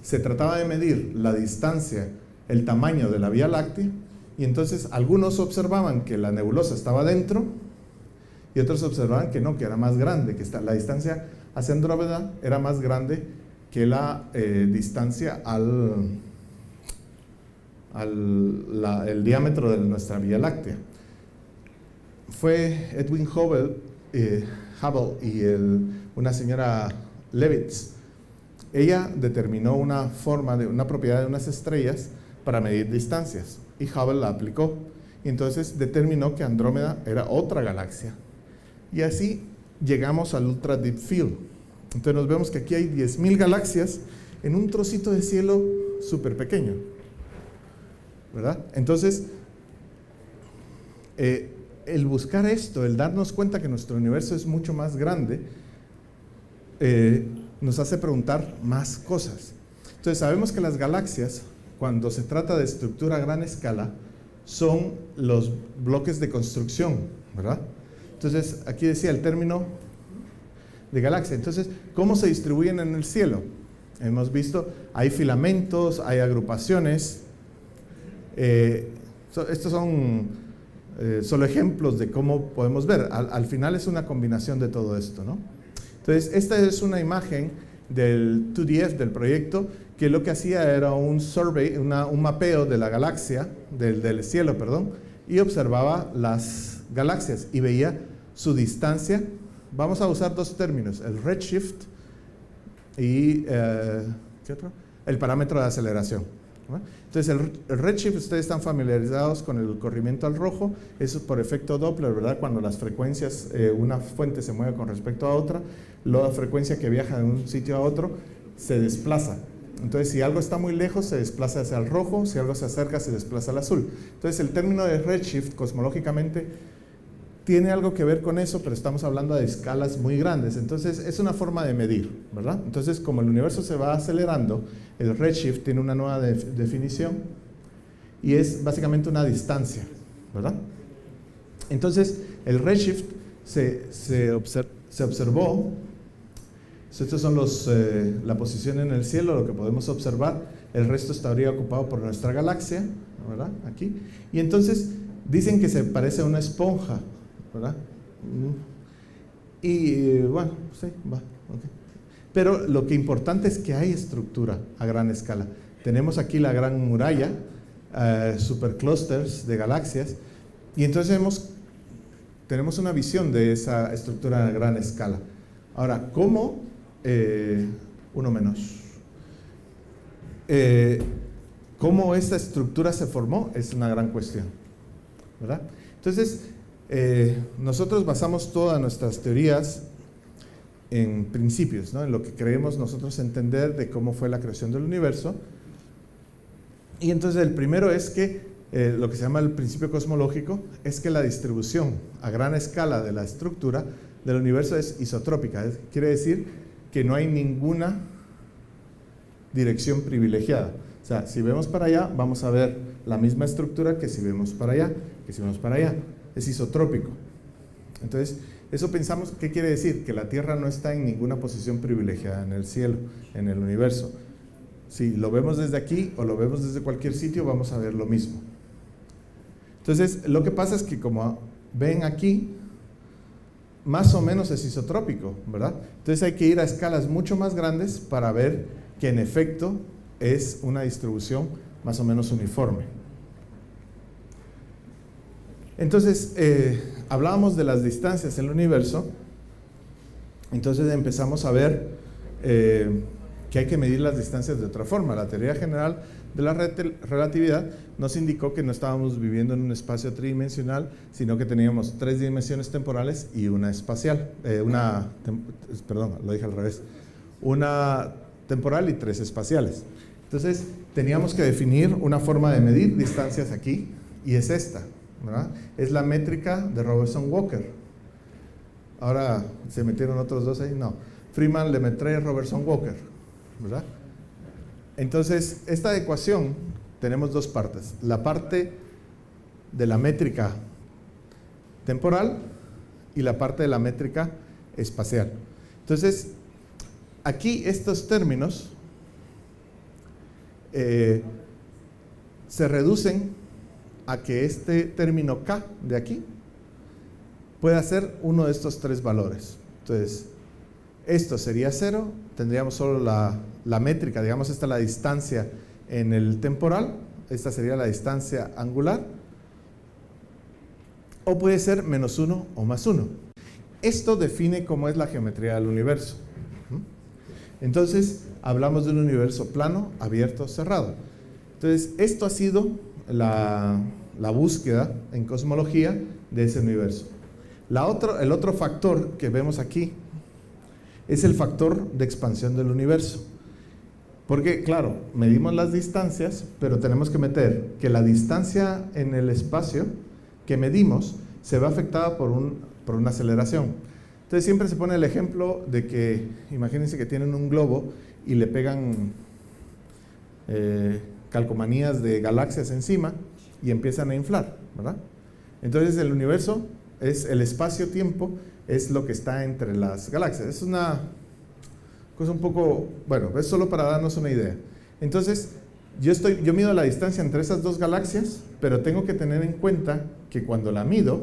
se trataba de medir la distancia, el tamaño de la Vía Láctea, y entonces algunos observaban que la nebulosa estaba dentro, y otros observaban que no, que era más grande, que la distancia hacia Andrómeda era más grande que la distancia el diámetro de nuestra Vía Láctea. Fue Edwin Hubble y una señora Levitz. Ella determinó una propiedad de unas estrellas para medir distancias, y Hubble la aplicó, y entonces determinó que Andrómeda era otra galaxia. Y así llegamos al Ultra Deep Field. Entonces nos vemos que aquí hay 10.000 galaxias en un trocito de cielo súper pequeño, ¿verdad? Entonces, el buscar esto, el darnos cuenta que nuestro universo es mucho más grande, nos hace preguntar más cosas. Entonces sabemos que las galaxias, cuando se trata de estructura a gran escala, son los bloques de construcción, ¿verdad? Entonces aquí decía el término de galaxia. Entonces, ¿cómo se distribuyen en el cielo? Hemos visto, hay filamentos, hay agrupaciones. Estos son solo ejemplos de cómo podemos ver. Al final es una combinación de todo esto, ¿no? Entonces, esta es una imagen del 2DF, del proyecto, que lo que hacía era un survey, un mapeo de la galaxia, del cielo, perdón, y observaba las galaxias y veía su distancia. Vamos a usar dos términos, el redshift y ¿qué otro? El parámetro de aceleración. Entonces, el redshift, ustedes están familiarizados con el corrimiento al rojo, eso es por efecto Doppler, ¿verdad? Cuando las frecuencias, una fuente se mueve con respecto a otra, la frecuencia que viaja de un sitio a otro se desplaza. Entonces, si algo está muy lejos, se desplaza hacia el rojo, si algo se acerca, se desplaza al azul. Entonces, el término de redshift, cosmológicamente, tiene algo que ver con eso, pero estamos hablando de escalas muy grandes. Entonces, es una forma de medir, ¿verdad? Entonces, como el universo se va acelerando, el redshift tiene una nueva definición y es básicamente una distancia, ¿verdad? Entonces, el redshift se observó. Estos son la posición en el cielo, lo que podemos observar. El resto estaría ocupado por nuestra galaxia, ¿verdad? Aquí. Y entonces, dicen que se parece a una esponja, ¿verdad? Y bueno, sí, va, okay. Pero lo que importante es que hay estructura a gran escala. Tenemos aquí la gran muralla, superclusters de galaxias, y entonces tenemos una visión de esa estructura a gran escala. Ahora, ¿cómo? Uno menos. ¿Cómo esta estructura se formó? Es una gran cuestión, ¿verdad? Entonces, nosotros basamos todas nuestras teorías en principios, ¿no? En lo que creemos nosotros entender de cómo fue la creación del universo. Y entonces el primero es que lo que se llama el principio cosmológico es que la distribución a gran escala de la estructura del universo es isotrópica. Quiere decir que no hay ninguna dirección privilegiada. O sea, si vemos para allá, vamos a ver la misma estructura que si vemos para allá, que si vemos para allá. Es isotrópico. Entonces, eso pensamos, ¿qué quiere decir? Que la Tierra no está en ninguna posición privilegiada en el cielo, en el universo. Si lo vemos desde aquí o lo vemos desde cualquier sitio, vamos a ver lo mismo. Entonces, lo que pasa es que como ven aquí, más o menos es isotrópico, ¿verdad? Entonces hay que ir a escalas mucho más grandes para ver que en efecto es una distribución más o menos uniforme. Entonces, hablábamos de las distancias en el universo, entonces empezamos a ver que hay que medir las distancias de otra forma. La teoría general de la relatividad nos indicó que no estábamos viviendo en un espacio tridimensional, sino que teníamos 3 dimensiones temporales y una espacial, perdón, lo dije al revés, una temporal y 3 espaciales. Entonces, teníamos que definir una forma de medir distancias aquí, y es esta, ¿verdad? Es la métrica de Robertson-Walker. Ahora, ¿se metieron otros dos ahí? No. Freeman, Lemaitre, Robertson-Walker, ¿verdad? Entonces, esta ecuación tenemos 2 partes. La parte de la métrica temporal y la parte de la métrica espacial. Entonces, aquí estos términos se reducen a que este término K de aquí pueda ser uno de estos 3 valores. Entonces, esto sería 0, tendríamos solo la métrica, digamos, esta es la distancia en el temporal, esta sería la distancia angular, o puede ser -1 o +1. Esto define cómo es la geometría del universo. Entonces, hablamos de un universo plano, abierto, cerrado. Entonces, esto ha sido la búsqueda en cosmología de ese universo. El otro factor que vemos aquí es el factor de expansión del universo. Porque, claro, medimos las distancias, pero tenemos que meter que la distancia en el espacio que medimos se ve afectada por una aceleración. Entonces siempre se pone el ejemplo de que, imagínense que tienen un globo y le pegan calcomanías de galaxias encima y empiezan a inflar, ¿verdad? Entonces el universo el espacio-tiempo es lo que está entre las galaxias. Es una cosa un poco, bueno, es solo para darnos una idea. Entonces, yo mido la distancia entre esas 2 galaxias, pero tengo que tener en cuenta que cuando la mido,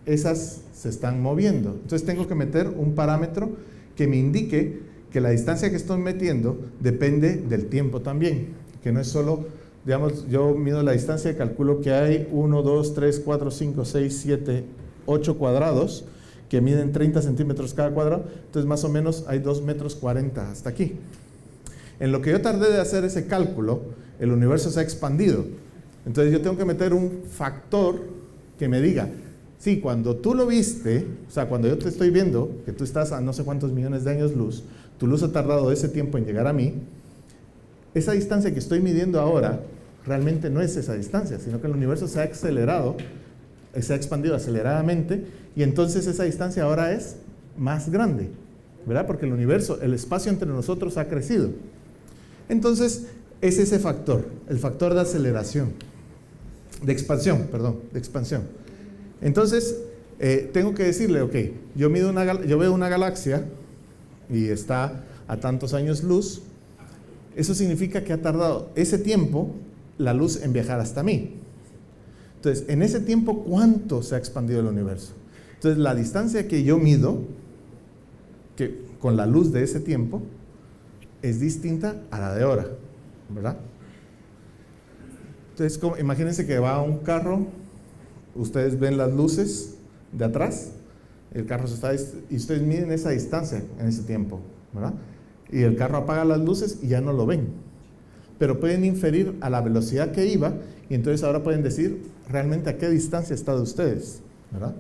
esas se están moviendo. Entonces tengo que meter un parámetro que me indique que la distancia que estoy metiendo depende del tiempo también, que no es solo, digamos, yo mido la distancia y calculo que hay 1, 2, 3, 4, 5, 6, 7, 8 cuadrados que miden 30 centímetros cada cuadrado, entonces más o menos hay 2,40 metros hasta aquí. En lo que yo tardé de hacer ese cálculo, el universo se ha expandido. Entonces yo tengo que meter un factor que me diga, sí, cuando tú lo viste, o sea, cuando yo te estoy viendo, que tú estás a no sé cuántos millones de años luz, tu luz ha tardado ese tiempo en llegar a mí, esa distancia que estoy midiendo ahora, realmente no es esa distancia, sino que el universo se ha acelerado, se ha expandido aceleradamente, y entonces esa distancia ahora es más grande, ¿verdad? Porque el universo, el espacio entre nosotros ha crecido. Entonces, es ese factor, el factor de aceleración, de expansión. Entonces, tengo que decirle, ok, yo veo una galaxia y está a tantos años luz, eso significa que ha tardado ese tiempo la luz en viajar hasta mí. Entonces, en ese tiempo, ¿cuánto se ha expandido el universo? Entonces, la distancia que yo mido, que con la luz de ese tiempo, es distinta a la de ahora, ¿verdad? Entonces, imagínense que va un carro, ustedes ven las luces de atrás, el carro y ustedes miden esa distancia en ese tiempo, ¿verdad? Y el carro apaga las luces y ya no lo ven. Pero pueden inferir a la velocidad que iba y entonces ahora pueden decir realmente a qué distancia está de ustedes, ¿verdad?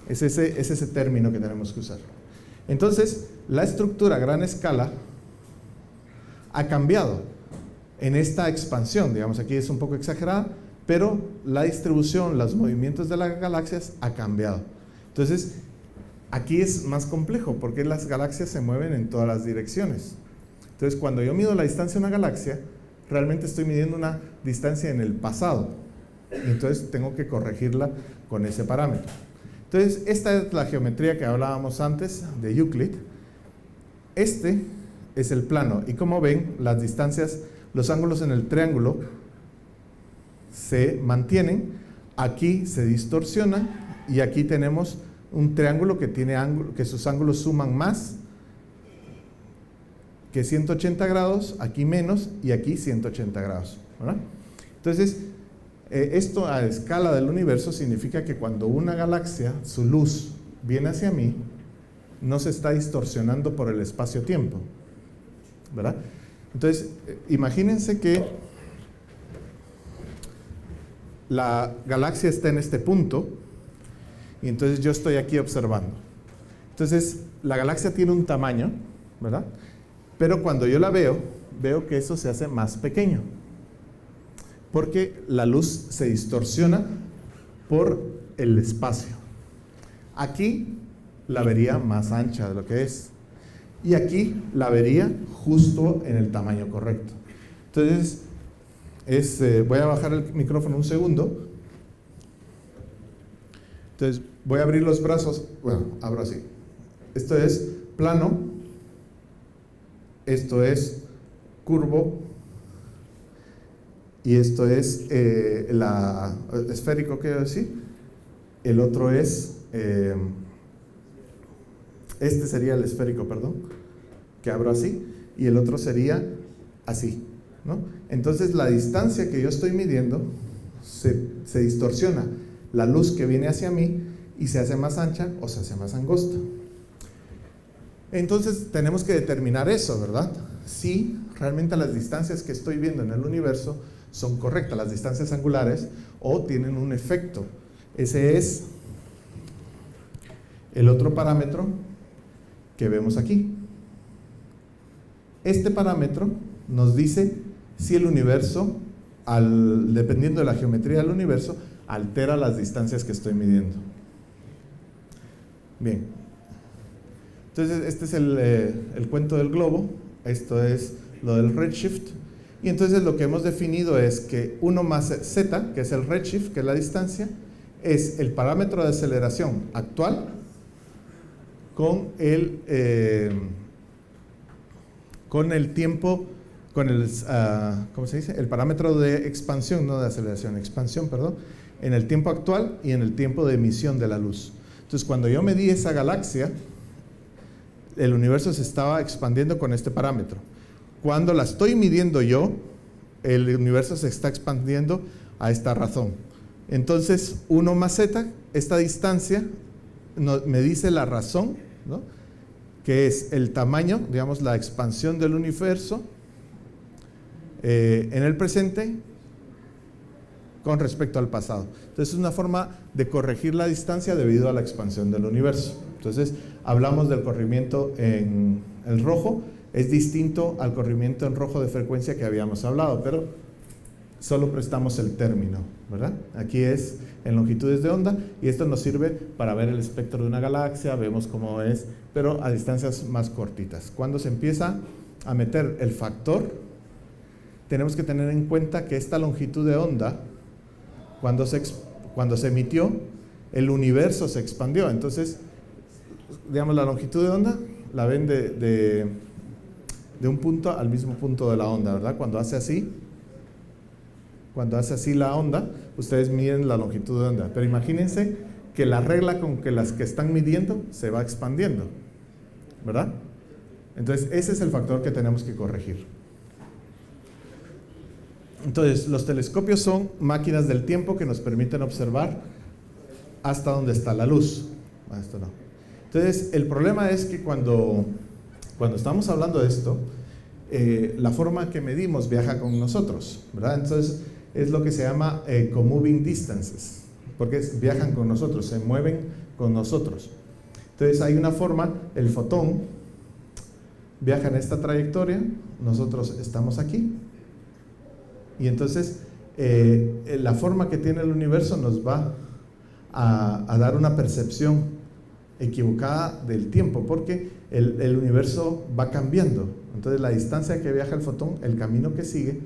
Es ese término que tenemos que usar. Entonces, la estructura a gran escala ha cambiado en esta expansión, digamos, aquí es un poco exagerada, pero la distribución, los movimientos de las galaxias ha cambiado. Entonces, aquí es más complejo porque las galaxias se mueven en todas las direcciones. Entonces, cuando yo mido la distancia de una galaxia, realmente estoy midiendo una distancia en el pasado. Y entonces tengo que corregirla con ese parámetro. Entonces, esta es la geometría que hablábamos antes de Euclid. Este es el plano. Y como ven, las distancias, los ángulos en el triángulo se mantienen. Aquí se distorsiona y aquí tenemos un triángulo que sus ángulos suman más que 180 grados, aquí menos y aquí 180 grados, ¿verdad? Entonces, esto a escala del universo significa que cuando una galaxia, su luz, viene hacia mí, no se está distorsionando por el espacio-tiempo, ¿verdad? Entonces, imagínense que la galaxia está en este punto y entonces yo estoy aquí observando. Entonces, la galaxia tiene un tamaño, ¿verdad? Pero cuando yo la veo, veo que eso se hace más pequeño, porque la luz se distorsiona por el espacio. Aquí la vería más ancha de lo que es, y aquí la vería justo en el tamaño correcto. Entonces, voy a bajar el micrófono un segundo. Entonces, voy a abrir los brazos. Bueno, abro así. Esto es plano, esto es curvo, y esto es esférico, quiero decir. El otro es, este sería el esférico, perdón, que abro así, y el otro sería así, ¿no? Entonces la distancia que yo estoy midiendo se distorsiona. La luz que viene hacia mí y se hace más ancha o se hace más angosta. Entonces tenemos que determinar eso, ¿verdad? Si realmente las distancias que estoy viendo en el universo son correctas, las distancias angulares, o tienen un efecto. Ese es el otro parámetro que vemos aquí. Este parámetro nos dice si el universo, dependiendo de la geometría del universo, altera las distancias que estoy midiendo. Bien. Entonces, este es el cuento del globo. Esto es lo del redshift. Y entonces lo que hemos definido es que 1 más z, que es el redshift, que es la distancia, es el parámetro de aceleración actual con el tiempo, ¿cómo se dice? El parámetro de expansión, no de aceleración, expansión, perdón, en el tiempo actual y en el tiempo de emisión de la luz. Entonces, cuando yo medí esa galaxia, el universo se estaba expandiendo con este parámetro. Cuando la estoy midiendo yo, el universo se está expandiendo a esta razón. Entonces, 1 más z, esta distancia me dice la razón, ¿no? Que es el tamaño, digamos, la expansión del universo en el presente con respecto al pasado. Entonces, es una forma de corregir la distancia debido a la expansión del universo. Entonces, hablamos del corrimiento en el rojo, es distinto al corrimiento en rojo de frecuencia que habíamos hablado, pero solo prestamos el término, ¿verdad? Aquí es en longitudes de onda, y esto nos sirve para ver el espectro de una galaxia, vemos cómo es, pero a distancias más cortitas. Cuando se empieza a meter el factor, tenemos que tener en cuenta que esta longitud de onda, cuando se emitió, el universo se expandió. Entonces, digamos, la longitud de onda la ven de un punto al mismo punto de la onda, ¿verdad? Cuando hace así la onda, ustedes miden la longitud de onda. Pero imagínense que la regla con que las que están midiendo se va expandiendo, ¿verdad? Entonces, ese es el factor que tenemos que corregir. Entonces, los telescopios son máquinas del tiempo que nos permiten observar hasta dónde está la luz. Esto no. Entonces, el problema es que cuando estamos hablando de esto, la forma que medimos viaja con nosotros, ¿verdad? Entonces, es lo que se llama co-moving distances, porque viajan con nosotros, se mueven con nosotros. Entonces, hay una forma, el fotón viaja en esta trayectoria, nosotros estamos aquí, y entonces la forma que tiene el universo nos va a dar una percepción equivocada del tiempo, porque el universo va cambiando. Entonces la distancia que viaja el fotón, el camino que sigue,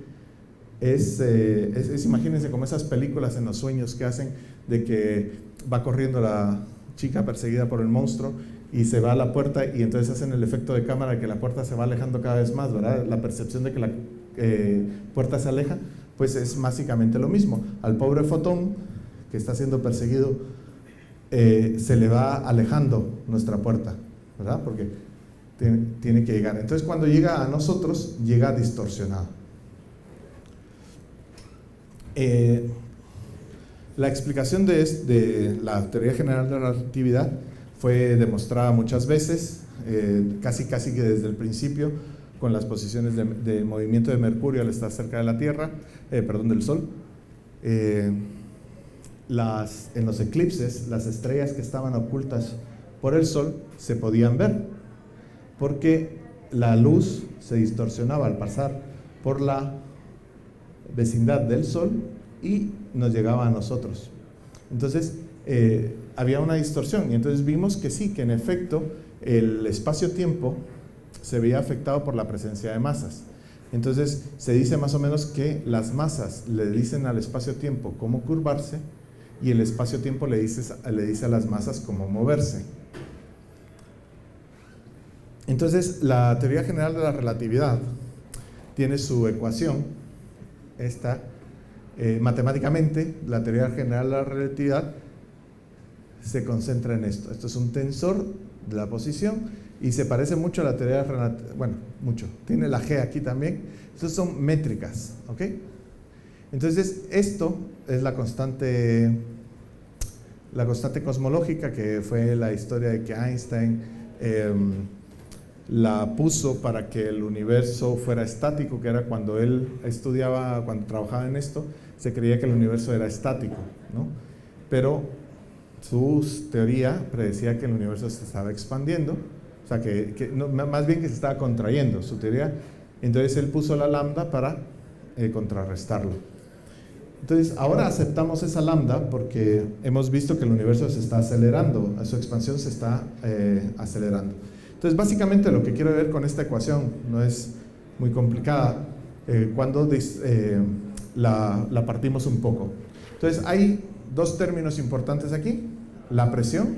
imagínense como esas películas en los sueños que hacen de que va corriendo la chica perseguida por el monstruo y se va a la puerta, y entonces hacen el efecto de cámara de que la puerta se va alejando cada vez más, ¿verdad? La percepción de que la puerta se aleja, pues es básicamente lo mismo. Al pobre fotón que está siendo perseguido se le va alejando nuestra puerta, ¿verdad? Porque tiene que llegar. Entonces, cuando llega a nosotros, llega distorsionado. La explicación de la teoría general de la relatividad fue demostrada muchas veces, casi que desde el principio, con las posiciones de movimiento de Mercurio al estar cerca de la Tierra, del Sol. En los eclipses, las estrellas que estaban ocultas por el Sol se podían ver, porque la luz se distorsionaba al pasar por la vecindad del Sol y nos llegaba a nosotros. Entonces había una distorsión, y entonces vimos que sí, que en efecto el espacio-tiempo se veía afectado por la presencia de masas. Entonces se dice más o menos que las masas le dicen al espacio-tiempo cómo curvarse, y el espacio-tiempo le dice a las masas cómo moverse. Entonces la teoría general de la relatividad tiene su ecuación. Matemáticamente, la teoría general de la relatividad se concentra en esto. Esto es un tensor de la posición y se parece mucho a la teoría de la relatividad. Bueno, mucho. Tiene la G aquí también. Estas son métricas, ¿ok? Entonces, esto es la constante cosmológica, que fue la historia de que Einstein la puso para que el universo fuera estático, que era cuando él estudiaba, cuando trabajaba en esto, se creía que el universo era estático, ¿no? Pero su teoría predecía que el universo se estaba expandiendo, o sea, más bien que se estaba contrayendo, su teoría. Entonces él puso la lambda para contrarrestarlo. Entonces ahora aceptamos esa lambda porque hemos visto que el universo se está acelerando, su expansión se está acelerando. Entonces básicamente lo que quiero ver con esta ecuación no es muy complicada cuando la partimos un poco. Entonces hay dos términos importantes aquí: la presión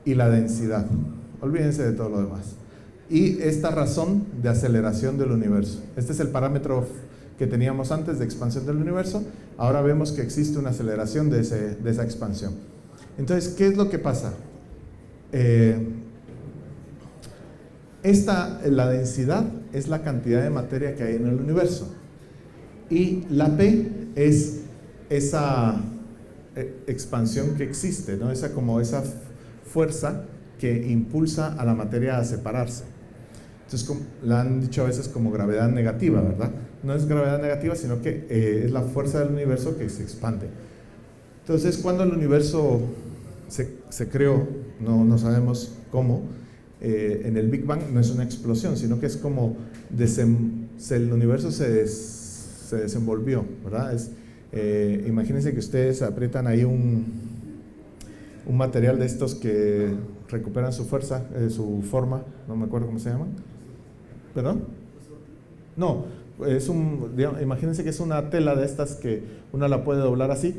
y la densidad. Olvídense de todo lo demás. Y esta razón de aceleración del universo. Este es el parámetro que teníamos antes de expansión del universo. Ahora vemos que existe una aceleración de esa expansión. Entonces, ¿qué es lo que pasa? La densidad es la cantidad de materia que hay en el universo, y la P es esa expansión que existe, ¿no? Esa fuerza que impulsa a la materia a separarse. Entonces, la han dicho a veces como gravedad negativa, ¿verdad? No es gravedad negativa, sino que es la fuerza del universo que se expande. Entonces, cuando el universo se creó, no sabemos cómo, en el Big Bang no es una explosión, sino que es como el universo se desenvolvió, ¿verdad? Imagínense que ustedes aprietan ahí un material de estos que recuperan su fuerza, su forma, no me acuerdo cómo se llaman. ¿Perdón? No, imagínense que es una tela de estas que uno la puede doblar así,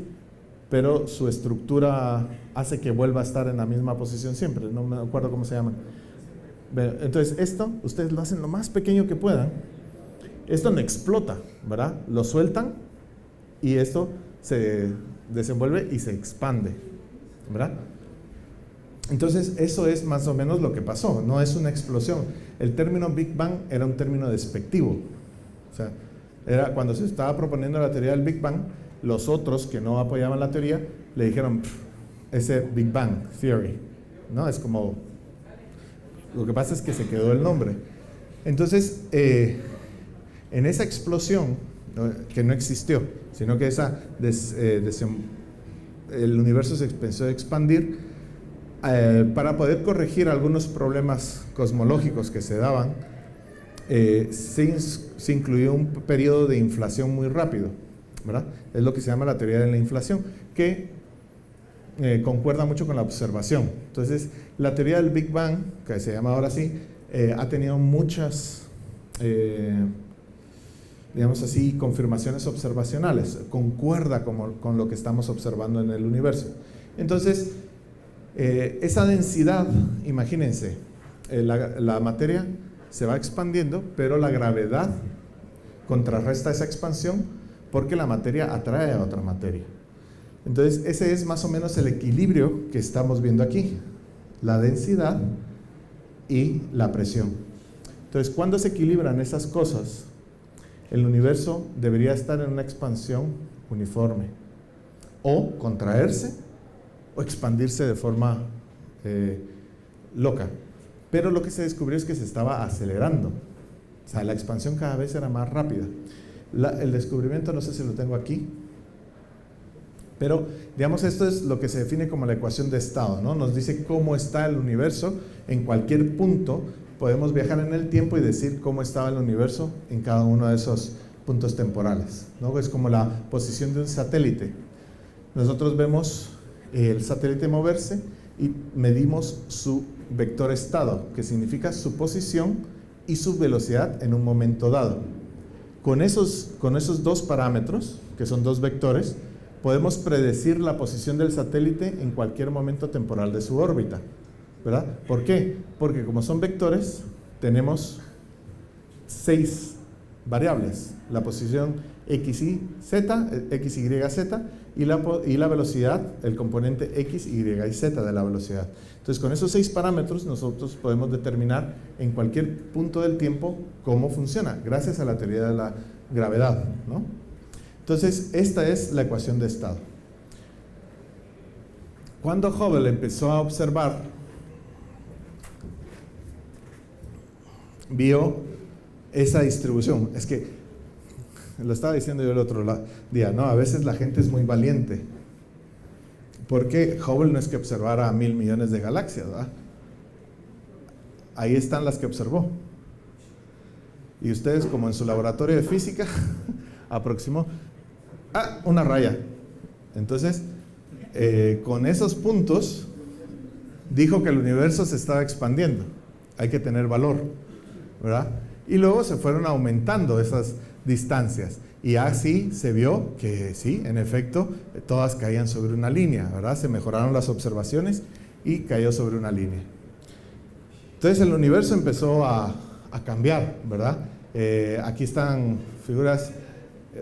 pero su estructura hace que vuelva a estar en la misma posición siempre, no me acuerdo cómo se llaman. Entonces esto, ustedes lo hacen lo más pequeño que puedan, esto no explota, ¿verdad? Lo sueltan y esto se desenvuelve y se expande, ¿verdad? Entonces eso es más o menos lo que pasó, no es una explosión. El término Big Bang era un término despectivo, o sea, era cuando se estaba proponiendo la teoría del Big Bang, los otros que no apoyaban la teoría le dijeron ese Big Bang Theory, ¿no? Es como, lo que pasa es que se quedó el nombre. Entonces en esa explosión, que no existió, sino que el universo se empezó a expandir, para poder corregir algunos problemas cosmológicos que se daban, se incluyó un periodo de inflación muy rápido, ¿verdad? Es lo que se llama la teoría de la inflación, que concuerda mucho con la observación. Entonces, la teoría del Big Bang, que se llama ahora así, ha tenido muchas, digamos así, confirmaciones observacionales, concuerda con lo que estamos observando en el universo. Entonces, esa densidad, imagínense, la materia se va expandiendo, pero la gravedad contrarresta esa expansión porque la materia atrae a otra materia. Entonces ese es más o menos el equilibrio que estamos viendo aquí, la densidad y la presión. Entonces, cuando se equilibran esas cosas, el universo debería estar en una expansión uniforme, o contraerse o expandirse de forma loca. Pero lo que se descubrió es que se estaba acelerando. O sea, la expansión cada vez era más rápida. El descubrimiento, no sé si lo tengo aquí, pero digamos esto es lo que se define como la ecuación de estado, ¿no? Nos dice cómo está el universo en cualquier punto. Podemos viajar en el tiempo y decir cómo estaba el universo en cada uno de esos puntos temporales, ¿no? Es como la posición de un satélite. Nosotros vemos el satélite moverse y medimos su vector estado, que significa su posición y su velocidad en un momento dado. Con esos dos parámetros, que son dos vectores, podemos predecir la posición del satélite en cualquier momento temporal de su órbita, ¿verdad? ¿Por qué? Porque como son vectores, tenemos 6 variables: la posición x, y, z, x, y, z, y la velocidad, el componente x, y, y z de la velocidad. Entonces, con esos 6 parámetros nosotros podemos determinar en cualquier punto del tiempo cómo funciona, gracias a la teoría de la gravedad, ¿no? Entonces, esta es la ecuación de estado. Cuando Hubble empezó a observar, vio esa distribución. Es que, lo estaba diciendo yo el otro día, ¿no? A veces la gente es muy valiente. Porque Hubble no es que observara 1.000 millones de galaxias, ¿verdad? Ahí están las que observó. Y ustedes, como en su laboratorio de física, aproximó una raya. Entonces, con esos puntos, dijo que el universo se estaba expandiendo. Hay que tener valor, ¿verdad? Y luego se fueron aumentando esas distancias. Y así se vio que sí, en efecto, todas caían sobre una línea, ¿verdad? Se mejoraron las observaciones y cayó sobre una línea. Entonces el universo empezó a cambiar, ¿verdad? Aquí están figuras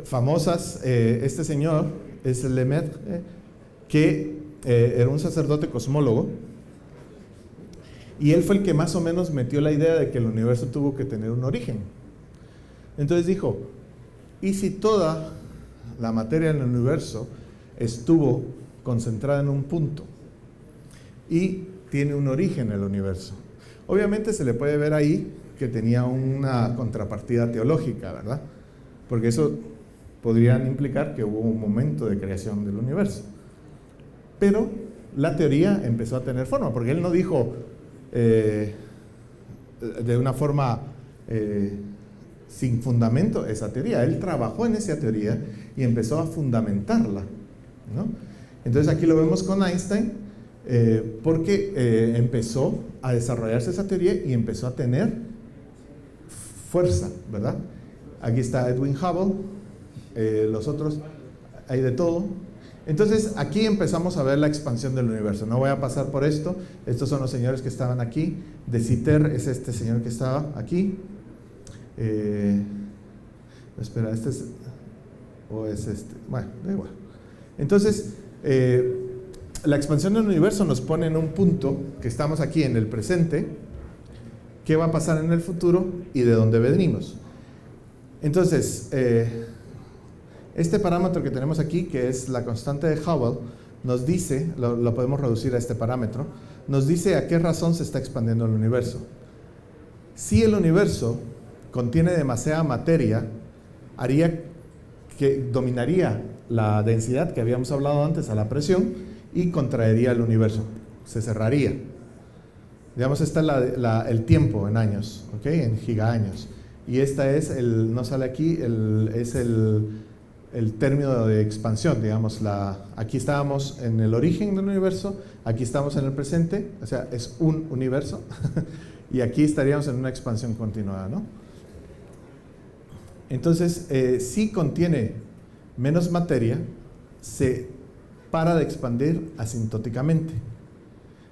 famosas. Este señor es Lemaitre, que era un sacerdote cosmólogo, y él fue el que más o menos metió la idea de que el universo tuvo que tener un origen. Entonces dijo, ¿y si toda la materia en el universo estuvo concentrada en un punto y tiene un origen el universo? Obviamente se le puede ver ahí que tenía una contrapartida teológica, ¿verdad? Porque eso podría implicar que hubo un momento de creación del universo. Pero la teoría empezó a tener forma, porque él no dijo de una forma sin fundamento esa teoría. Él trabajó en esa teoría y empezó a fundamentarla, ¿no? Entonces aquí lo vemos con Einstein, porque empezó a desarrollarse esa teoría y empezó a tener fuerza, ¿verdad? Aquí está Edwin Hubble, los otros, hay de todo. Entonces aquí empezamos a ver la expansión del universo. No voy a pasar por esto. Estos son los señores que estaban aquí. De Sitter es este señor que estaba aquí. Espera, este es, o es este, bueno, da igual. Entonces, la expansión del universo nos pone en un punto que estamos aquí en el presente, qué va a pasar en el futuro y de dónde venimos. Entonces, este parámetro que tenemos aquí, que es la constante de Hubble, nos dice, lo podemos reducir a este parámetro, nos dice a qué razón se está expandiendo el universo. Si el universo contiene demasiada materia, haría que dominaría la densidad que habíamos hablado antes a la presión y contraería el universo, se cerraría. Digamos, esta es el tiempo en años, ¿ok? En gigaaños. Y esta es, no sale aquí, es el término de expansión, digamos. Aquí estábamos en el origen del universo, aquí estamos en el presente, o sea, es un universo, y aquí estaríamos en una expansión continuada, ¿no? Entonces, si contiene menos materia, se para de expandir asintóticamente.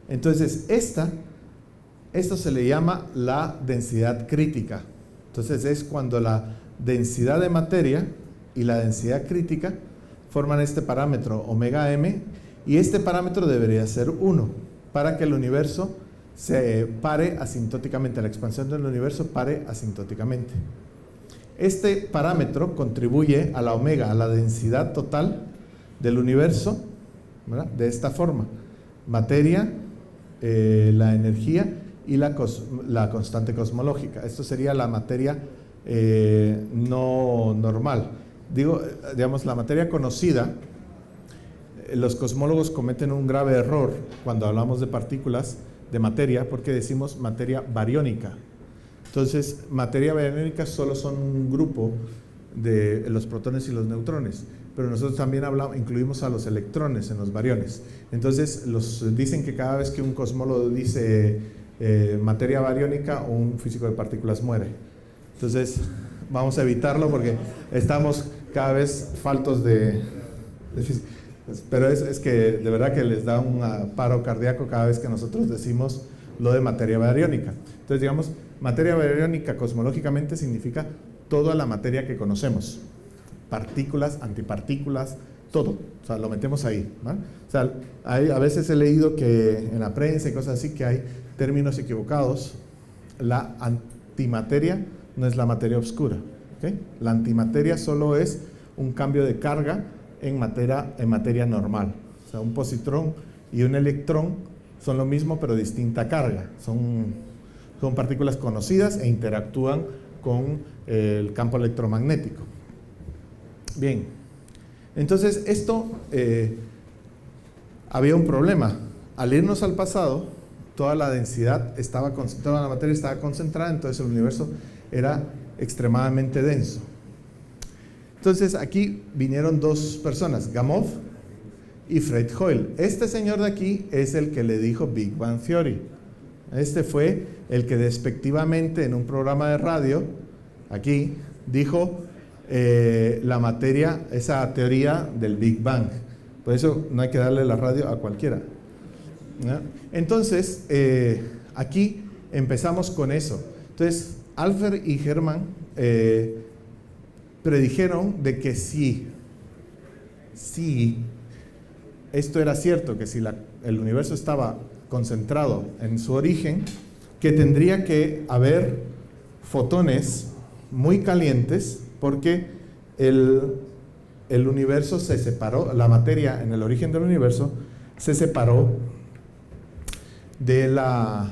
Entonces, esto se le llama la densidad crítica. Entonces, es cuando la densidad de materia y la densidad crítica forman este parámetro omega m, y este parámetro debería ser 1 para que el universo se pare asintóticamente, la expansión del universo pare asintóticamente. Este parámetro contribuye a la omega, a la densidad total del universo, ¿verdad? De esta forma: materia, la energía y la constante cosmológica. Esto sería la materia no normal. Digamos, la materia conocida, los cosmólogos cometen un grave error cuando hablamos de partículas de materia, porque decimos materia bariónica. Entonces, materia bariónica solo son un grupo de los protones y los neutrones, pero nosotros también incluimos a los electrones en los bariones. Entonces, dicen que cada vez que un cosmólogo dice materia bariónica, un físico de partículas muere. Entonces, vamos a evitarlo porque estamos cada vez faltos de física. Pero es que de verdad que les da un paro cardíaco cada vez que nosotros decimos lo de materia bariónica. Entonces, digamos, materia bariónica cosmológicamente significa toda la materia que conocemos. Partículas, antipartículas, todo. O sea, lo metemos ahí, ¿no? O sea, a veces he leído que en la prensa y cosas así que hay términos equivocados. La antimateria no es la materia oscura, ¿okay? La antimateria solo es un cambio de carga en materia normal. O sea, un positrón y un electrón son lo mismo pero distinta carga. Son partículas conocidas e interactúan con el campo electromagnético. Bien, entonces había un problema. Al irnos al pasado, toda la densidad toda la materia estaba concentrada, entonces el universo era extremadamente denso. Entonces aquí vinieron dos personas, Gamow y Fred Hoyle. Este señor de aquí es el que le dijo Big Bang Theory. Este fue el que despectivamente en un programa de radio, aquí, dijo la materia, esa teoría del Big Bang. Por eso no hay que darle la radio a cualquiera, ¿no? Entonces, aquí empezamos con eso. Entonces, Alfred y Hermann predijeron de que si esto era cierto, que si el universo estaba concentrado en su origen, que tendría que haber fotones muy calientes, porque el universo se separó, la materia en el origen del universo se separó de la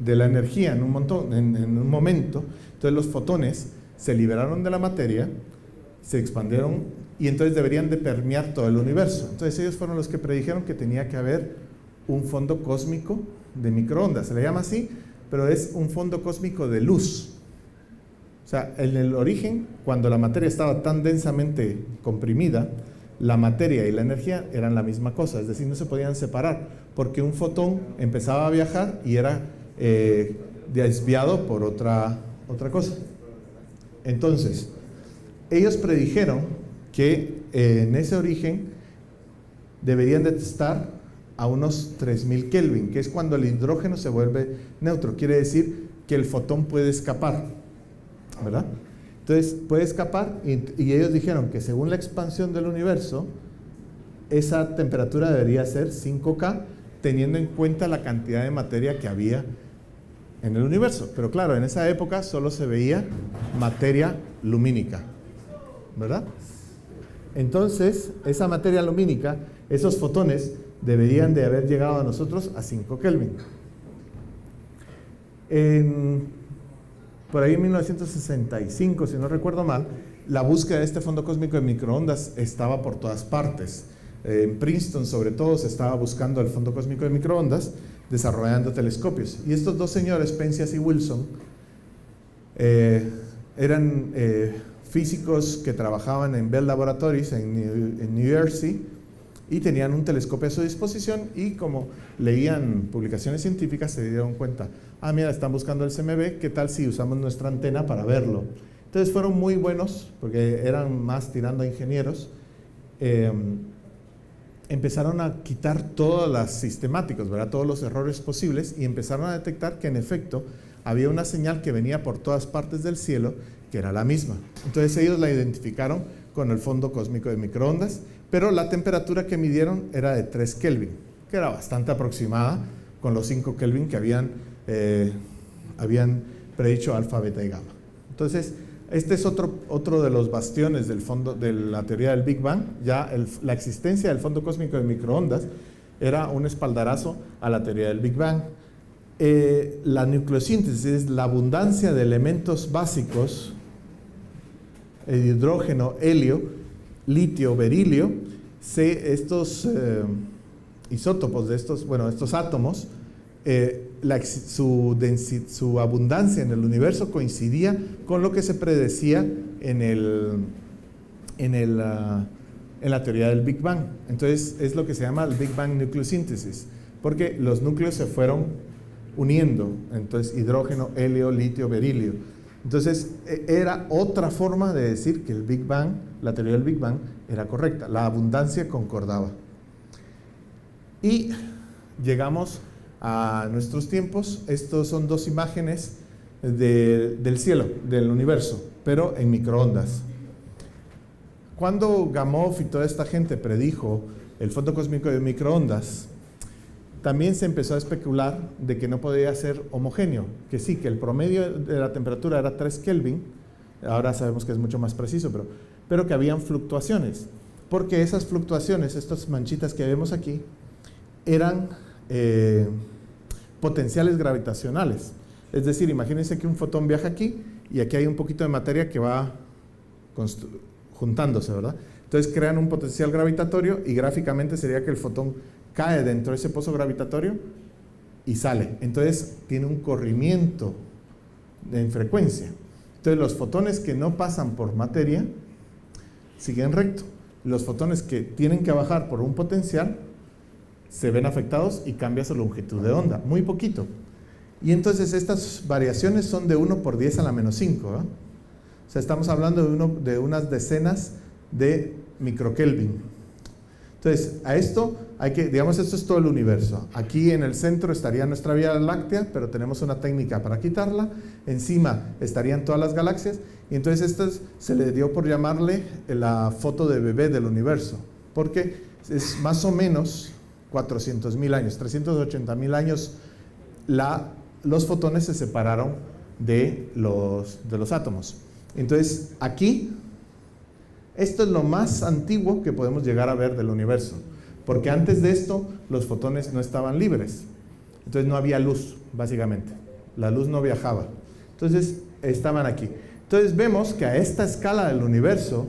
energía en un momento. Entonces los fotones se liberaron de la materia, se expandieron y entonces deberían de permear todo el universo. Entonces ellos fueron los que predijeron que tenía que haber un fondo cósmico de microondas. Se le llama así, pero es un fondo cósmico de luz. O sea, en el origen, cuando la materia estaba tan densamente comprimida, la materia y la energía eran la misma cosa, es decir, no se podían separar, porque un fotón empezaba a viajar y era desviado por otra cosa. Entonces, ellos predijeron que en ese origen deberían de estar a unos 3000 Kelvin, que es cuando el hidrógeno se vuelve neutro. Quiere decir que el fotón puede escapar, ¿verdad? Entonces puede escapar y ellos dijeron que según la expansión del universo, esa temperatura debería ser 5K, teniendo en cuenta la cantidad de materia que había en el universo. Pero claro, en esa época solo se veía materia lumínica, ¿verdad? Entonces, esa materia lumínica, esos fotones, deberían de haber llegado a nosotros a 5 Kelvin. Por ahí en 1965, si no recuerdo mal, la búsqueda de este fondo cósmico de microondas estaba por todas partes. En Princeton, sobre todo, se estaba buscando el fondo cósmico de microondas, desarrollando telescopios. Y estos dos señores, Penzias y Wilson, eran físicos que trabajaban en Bell Laboratories en New Jersey y tenían un telescopio a su disposición, y como leían publicaciones científicas se dieron cuenta, mira, están buscando el CMB, ¿qué tal si usamos nuestra antena para verlo? Entonces fueron muy buenos, porque eran más tirando a ingenieros. Empezaron a quitar todos los sistemáticos, ¿verdad? Todos los errores posibles, y empezaron a detectar que en efecto había una señal que venía por todas partes del cielo que era la misma. Entonces ellos la identificaron con el fondo cósmico de microondas, pero la temperatura que midieron era de 3 Kelvin, que era bastante aproximada con los 5 Kelvin que habían predicho alfa, beta y gamma. Entonces, este es otro de los bastiones del fondo, de la teoría del Big Bang. Ya la existencia del fondo cósmico de microondas era un espaldarazo a la teoría del Big Bang. La nucleosíntesis es la abundancia de elementos básicos hidrógeno, helio, litio, berilio, estos isótopos de estos, bueno, estos átomos, su abundancia en el universo coincidía con lo que se predecía en la teoría del Big Bang. Entonces es lo que se llama el Big Bang nucleosíntesis, porque los núcleos se fueron uniendo, entonces hidrógeno, helio, litio, berilio. Entonces era otra forma de decir que el Big Bang, la teoría del Big Bang era correcta, la abundancia concordaba. Y llegamos a nuestros tiempos. Estos son dos imágenes del cielo, del universo, pero en microondas. Cuando Gamow y toda esta gente predijo el fondo cósmico de microondas, también se empezó a especular de que no podía ser homogéneo, que sí, que el promedio de la temperatura era 3 Kelvin, ahora sabemos que es mucho más preciso, pero que habían fluctuaciones, porque esas fluctuaciones, estas manchitas que vemos aquí, eran potenciales gravitacionales. Es decir, imagínense que un fotón viaja aquí y aquí hay un poquito de materia que va juntándose, ¿verdad? Entonces crean un potencial gravitatorio y gráficamente sería que el fotón cae dentro de ese pozo gravitatorio y sale. Entonces tiene un corrimiento en frecuencia. Entonces los fotones que no pasan por materia siguen recto. Los fotones que tienen que bajar por un potencial se ven afectados y cambia su longitud de onda, muy poquito. Y entonces estas variaciones son de 1 por 10 a la menos 5, ¿eh? O sea, estamos hablando de unas decenas de microkelvin. Entonces, a esto hay que, digamos, esto es todo el universo. Aquí en el centro estaría nuestra Vía Láctea, pero tenemos una técnica para quitarla. Encima estarían todas las galaxias. Y entonces esto se le dio por llamarle la foto de bebé del universo, porque es más o menos 400.000 años, 380.000 años, los fotones se separaron de los átomos. Entonces, aquí, esto es lo más antiguo que podemos llegar a ver del universo, porque antes de esto, los fotones no estaban libres. Entonces, no había luz, básicamente. La luz no viajaba. Entonces, estaban aquí. Entonces, vemos que a esta escala del universo,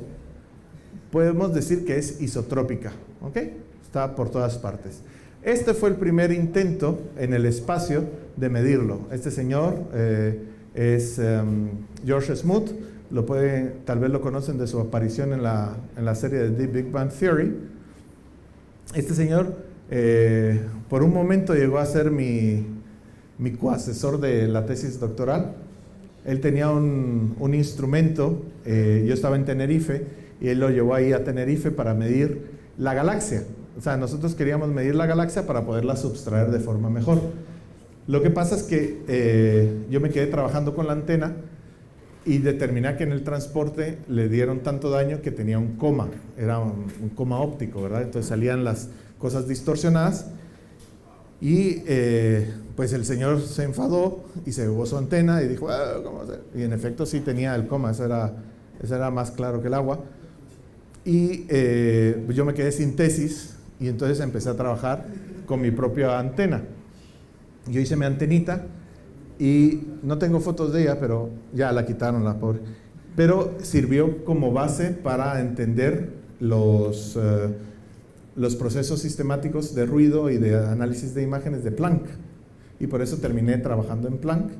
podemos decir que es isotrópica, ¿ok? Está por todas partes. Este fue el primer intento en el espacio de medirlo. Este señor es George Smoot, tal vez lo conocen de su aparición en la serie de The Big Bang Theory. Este señor por un momento llegó a ser mi coasesor de la tesis doctoral. Él tenía un instrumento, yo estaba en Tenerife y él lo llevó ahí a Tenerife para medir la galaxia. O sea, nosotros queríamos medir la galaxia para poderla subtraer de forma mejor. Lo que pasa es que yo me quedé trabajando con la antena y determiné que en el transporte le dieron tanto daño que tenía un coma, era un coma óptico, ¿verdad? Entonces salían las cosas distorsionadas y pues el señor se enfadó y se llevó su antena y dijo, ¿cómo hacer? Y en efecto sí tenía el coma, eso era más claro que el agua. Y yo me quedé sin tesis y entonces empecé a trabajar con mi propia antena. Yo hice mi antenita y no tengo fotos de ella, pero ya la quitaron, la pobre. Pero sirvió como base para entender los procesos sistemáticos de ruido y de análisis de imágenes de Planck. Y por eso terminé trabajando en Planck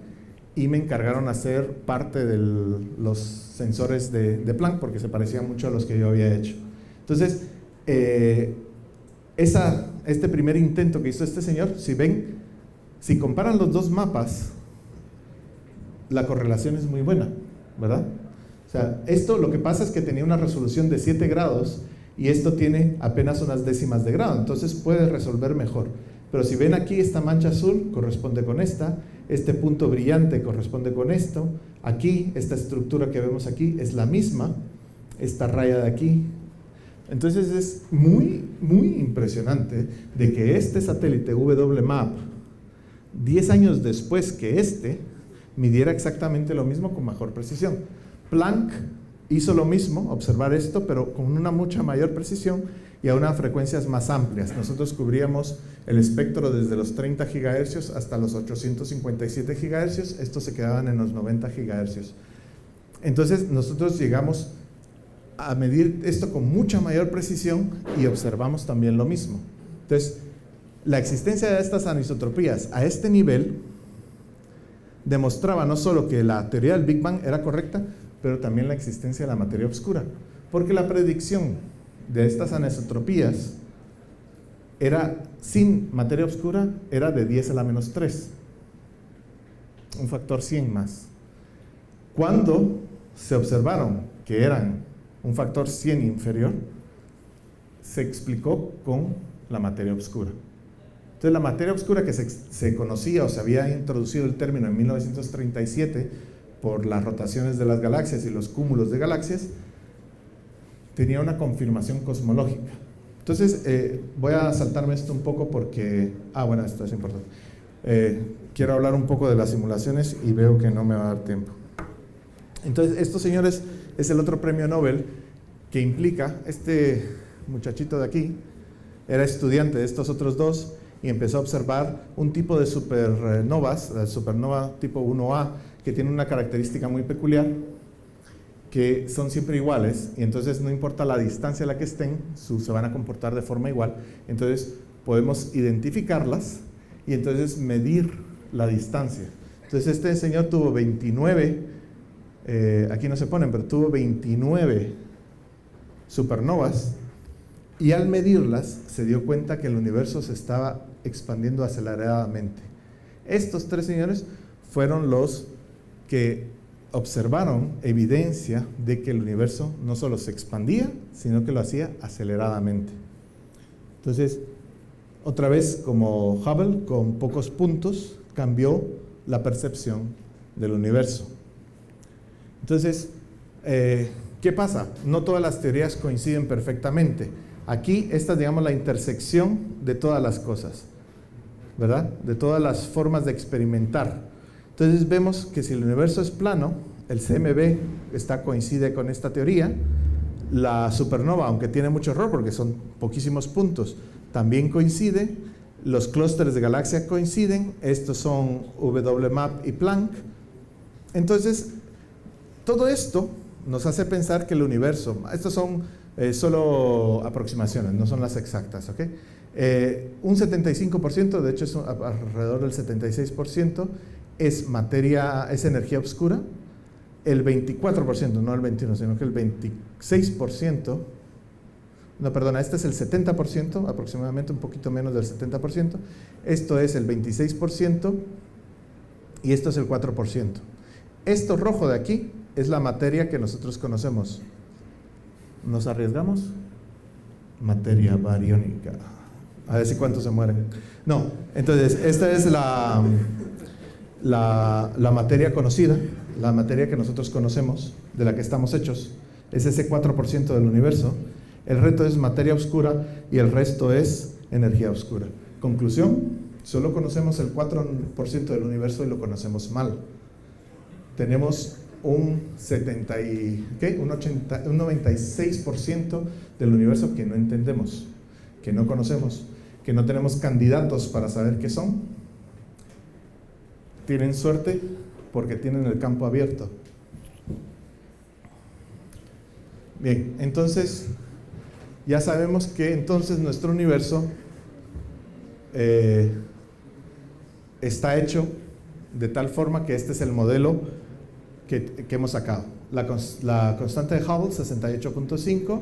y me encargaron hacer parte de los sensores de Planck porque se parecían mucho a los que yo había hecho. Entonces, este primer intento que hizo este señor, si comparan los dos mapas, la correlación es muy buena, ¿verdad? O sea, esto lo que pasa es que tenía una resolución de 7 grados y esto tiene apenas unas décimas de grado, entonces puede resolver mejor. Pero si ven aquí, esta mancha azul corresponde con esta, este punto brillante corresponde con esto, aquí, esta estructura que vemos aquí es la misma, esta raya de aquí. Entonces es muy, muy impresionante de que este satélite WMAP, 10 años después que midiera exactamente lo mismo con mejor precisión. Planck hizo lo mismo, observar esto, pero con una mucha mayor precisión y a unas frecuencias más amplias. Nosotros cubríamos el espectro desde los 30 GHz hasta los 857 GHz, estos se quedaban en los 90 GHz. Entonces nosotros llegamos a medir esto con mucha mayor precisión y observamos también lo mismo. Entonces, la existencia de estas anisotropías a este nivel demostraba no solo que la teoría del Big Bang era correcta, pero también la existencia de la materia oscura, porque la predicción de estas anisotropías era, sin materia oscura, era de 10 a la menos 3, un factor 100 más. Cuando se observaron que eran un factor 100 inferior, se explicó con la materia oscura. Entonces, la materia oscura que se conocía o se había introducido el término en 1937 por las rotaciones de las galaxias y los cúmulos de galaxias, tenía una confirmación cosmológica. Entonces, voy a saltarme esto un poco porque... bueno, esto es importante. Quiero hablar un poco de las simulaciones y veo que no me va a dar tiempo. Entonces, estos señores es el otro premio Nobel que implica, este muchachito de aquí era estudiante de estos otros dos y empezó a observar un tipo de supernovas, la supernova tipo 1A, que tiene una característica muy peculiar, que son siempre iguales, y entonces no importa la distancia a la que estén, se van a comportar de forma igual. Entonces podemos identificarlas y entonces medir la distancia. Entonces este señor tuvo 29, aquí no se ponen, pero tuvo 29 supernovas, y al medirlas se dio cuenta que el universo se estaba expandiendo aceleradamente. Estos tres señores fueron los que observaron evidencia de que el universo no solo se expandía, sino que lo hacía aceleradamente. Entonces, otra vez, como Hubble, con pocos puntos, cambió la percepción del universo. Entonces, ¿qué pasa? No todas las teorías coinciden perfectamente. Aquí, esta es, digamos, la intersección de todas las cosas, ¿verdad? De todas las formas de experimentar. Entonces vemos que si el universo es plano, el CMB coincide con esta teoría. La supernova, aunque tiene mucho error porque son poquísimos puntos, también coincide. Los clústeres de galaxias coinciden. Estos son WMAP y Planck. Entonces, todo esto nos hace pensar que el universo, estos son solo aproximaciones, no son las exactas, ¿ok? Un 75%, de hecho es alrededor del 76%, es materia, es energía oscura. El 24%, no el 21%, sino que el 26%, no, perdona, este es el 70%, aproximadamente un poquito menos del 70%, esto es el 26% y esto es el 4%. Esto rojo de aquí es la materia que nosotros conocemos. ¿Nos arriesgamos? Materia bariónica. A ver si cuántos se mueren. No, entonces esta es la materia conocida, la materia que nosotros conocemos, de la que estamos hechos, es ese 4% del universo. El resto es materia oscura y el resto es energía oscura. Conclusión, solo conocemos el 4% del universo y lo conocemos mal. Tenemos un 96% del universo que no entendemos, que no conocemos, que no tenemos candidatos para saber qué son. Tienen suerte porque tienen el campo abierto. Bien, entonces ya sabemos que entonces nuestro universo está hecho de tal forma que este es el modelo que hemos sacado. La constante de Hubble, 68.5,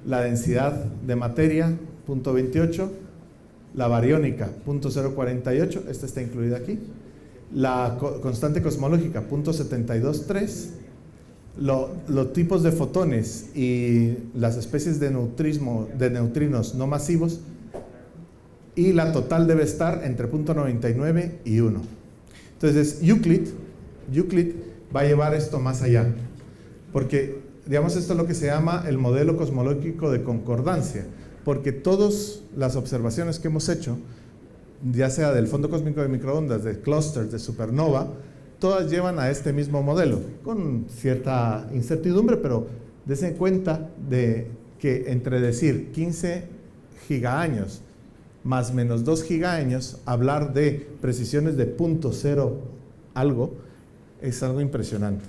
la densidad de materia, 0.28, la bariónica, 0.048, esta está incluida aquí, la constante cosmológica, 0.723, los tipos de fotones y las especies de neutrinos no masivos, y la total debe estar entre 0.99 y 1. Entonces, Euclid va a llevar esto más allá, porque, digamos, esto es lo que se llama el modelo cosmológico de concordancia, porque todas las observaciones que hemos hecho, ya sea del fondo cósmico de microondas, de clústeres, de supernova, todas llevan a este mismo modelo, con cierta incertidumbre, pero dense cuenta de que entre decir 15 gigaaños más menos 2 gigaaños, hablar de precisiones de 0.0 algo, es algo impresionante.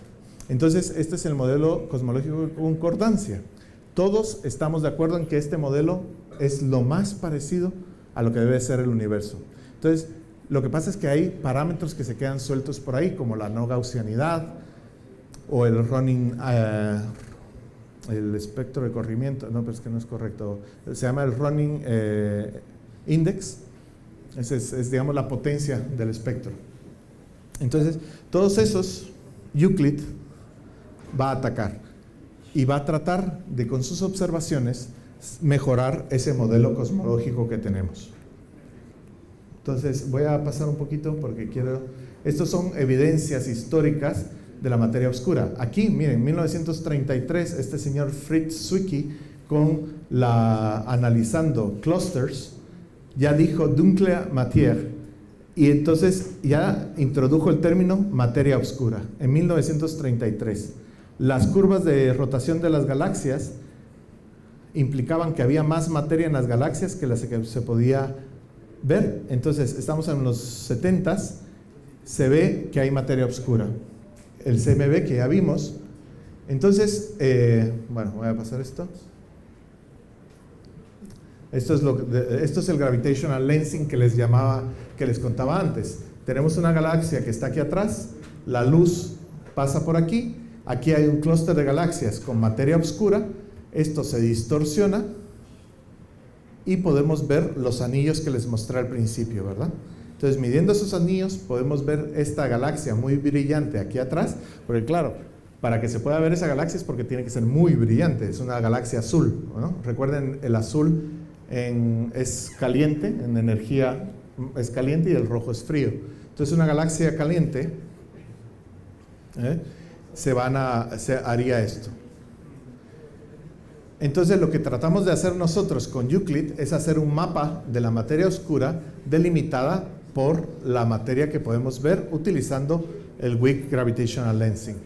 Entonces, este es el modelo cosmológico de concordancia. Todos estamos de acuerdo en que este modelo es lo más parecido a lo que debe ser el universo. Entonces, lo que pasa es que hay parámetros que se quedan sueltos por ahí, como la no gaussianidad o el running, el espectro de corrimiento, no, pero es que no es correcto, se llama el running index, esa es, digamos, la potencia del espectro. Entonces, todos esos, Euclid va a atacar y va a tratar de, con sus observaciones, mejorar ese modelo cosmológico que tenemos. Entonces, voy a pasar un poquito porque quiero... Estos son evidencias históricas de la materia oscura. Aquí, miren, en 1933, este señor Fritz Zwicky, analizando clusters, ya dijo dunkle Matière, y entonces ya introdujo el término materia oscura, en 1933. Las curvas de rotación de las galaxias implicaban que había más materia en las galaxias que las que se podía ver. Entonces, estamos en los 70s, se ve que hay materia oscura. El CMB que ya vimos. Entonces, bueno, voy a pasar esto. Esto es el gravitational lensing que les contaba antes. Tenemos una galaxia que está aquí atrás, la luz pasa por aquí, aquí hay un clúster de galaxias con materia oscura, esto se distorsiona y podemos ver los anillos que les mostré al principio, ¿verdad? Entonces, midiendo esos anillos, podemos ver esta galaxia muy brillante aquí atrás, porque claro, para que se pueda ver esa galaxia es porque tiene que ser muy brillante, es una galaxia azul, ¿no? Recuerden, el azul es caliente, en energía es caliente y el rojo es frío. Entonces, una galaxia caliente se haría esto. Entonces, lo que tratamos de hacer nosotros con Euclid es hacer un mapa de la materia oscura delimitada por la materia que podemos ver utilizando el Weak Gravitational Lensing,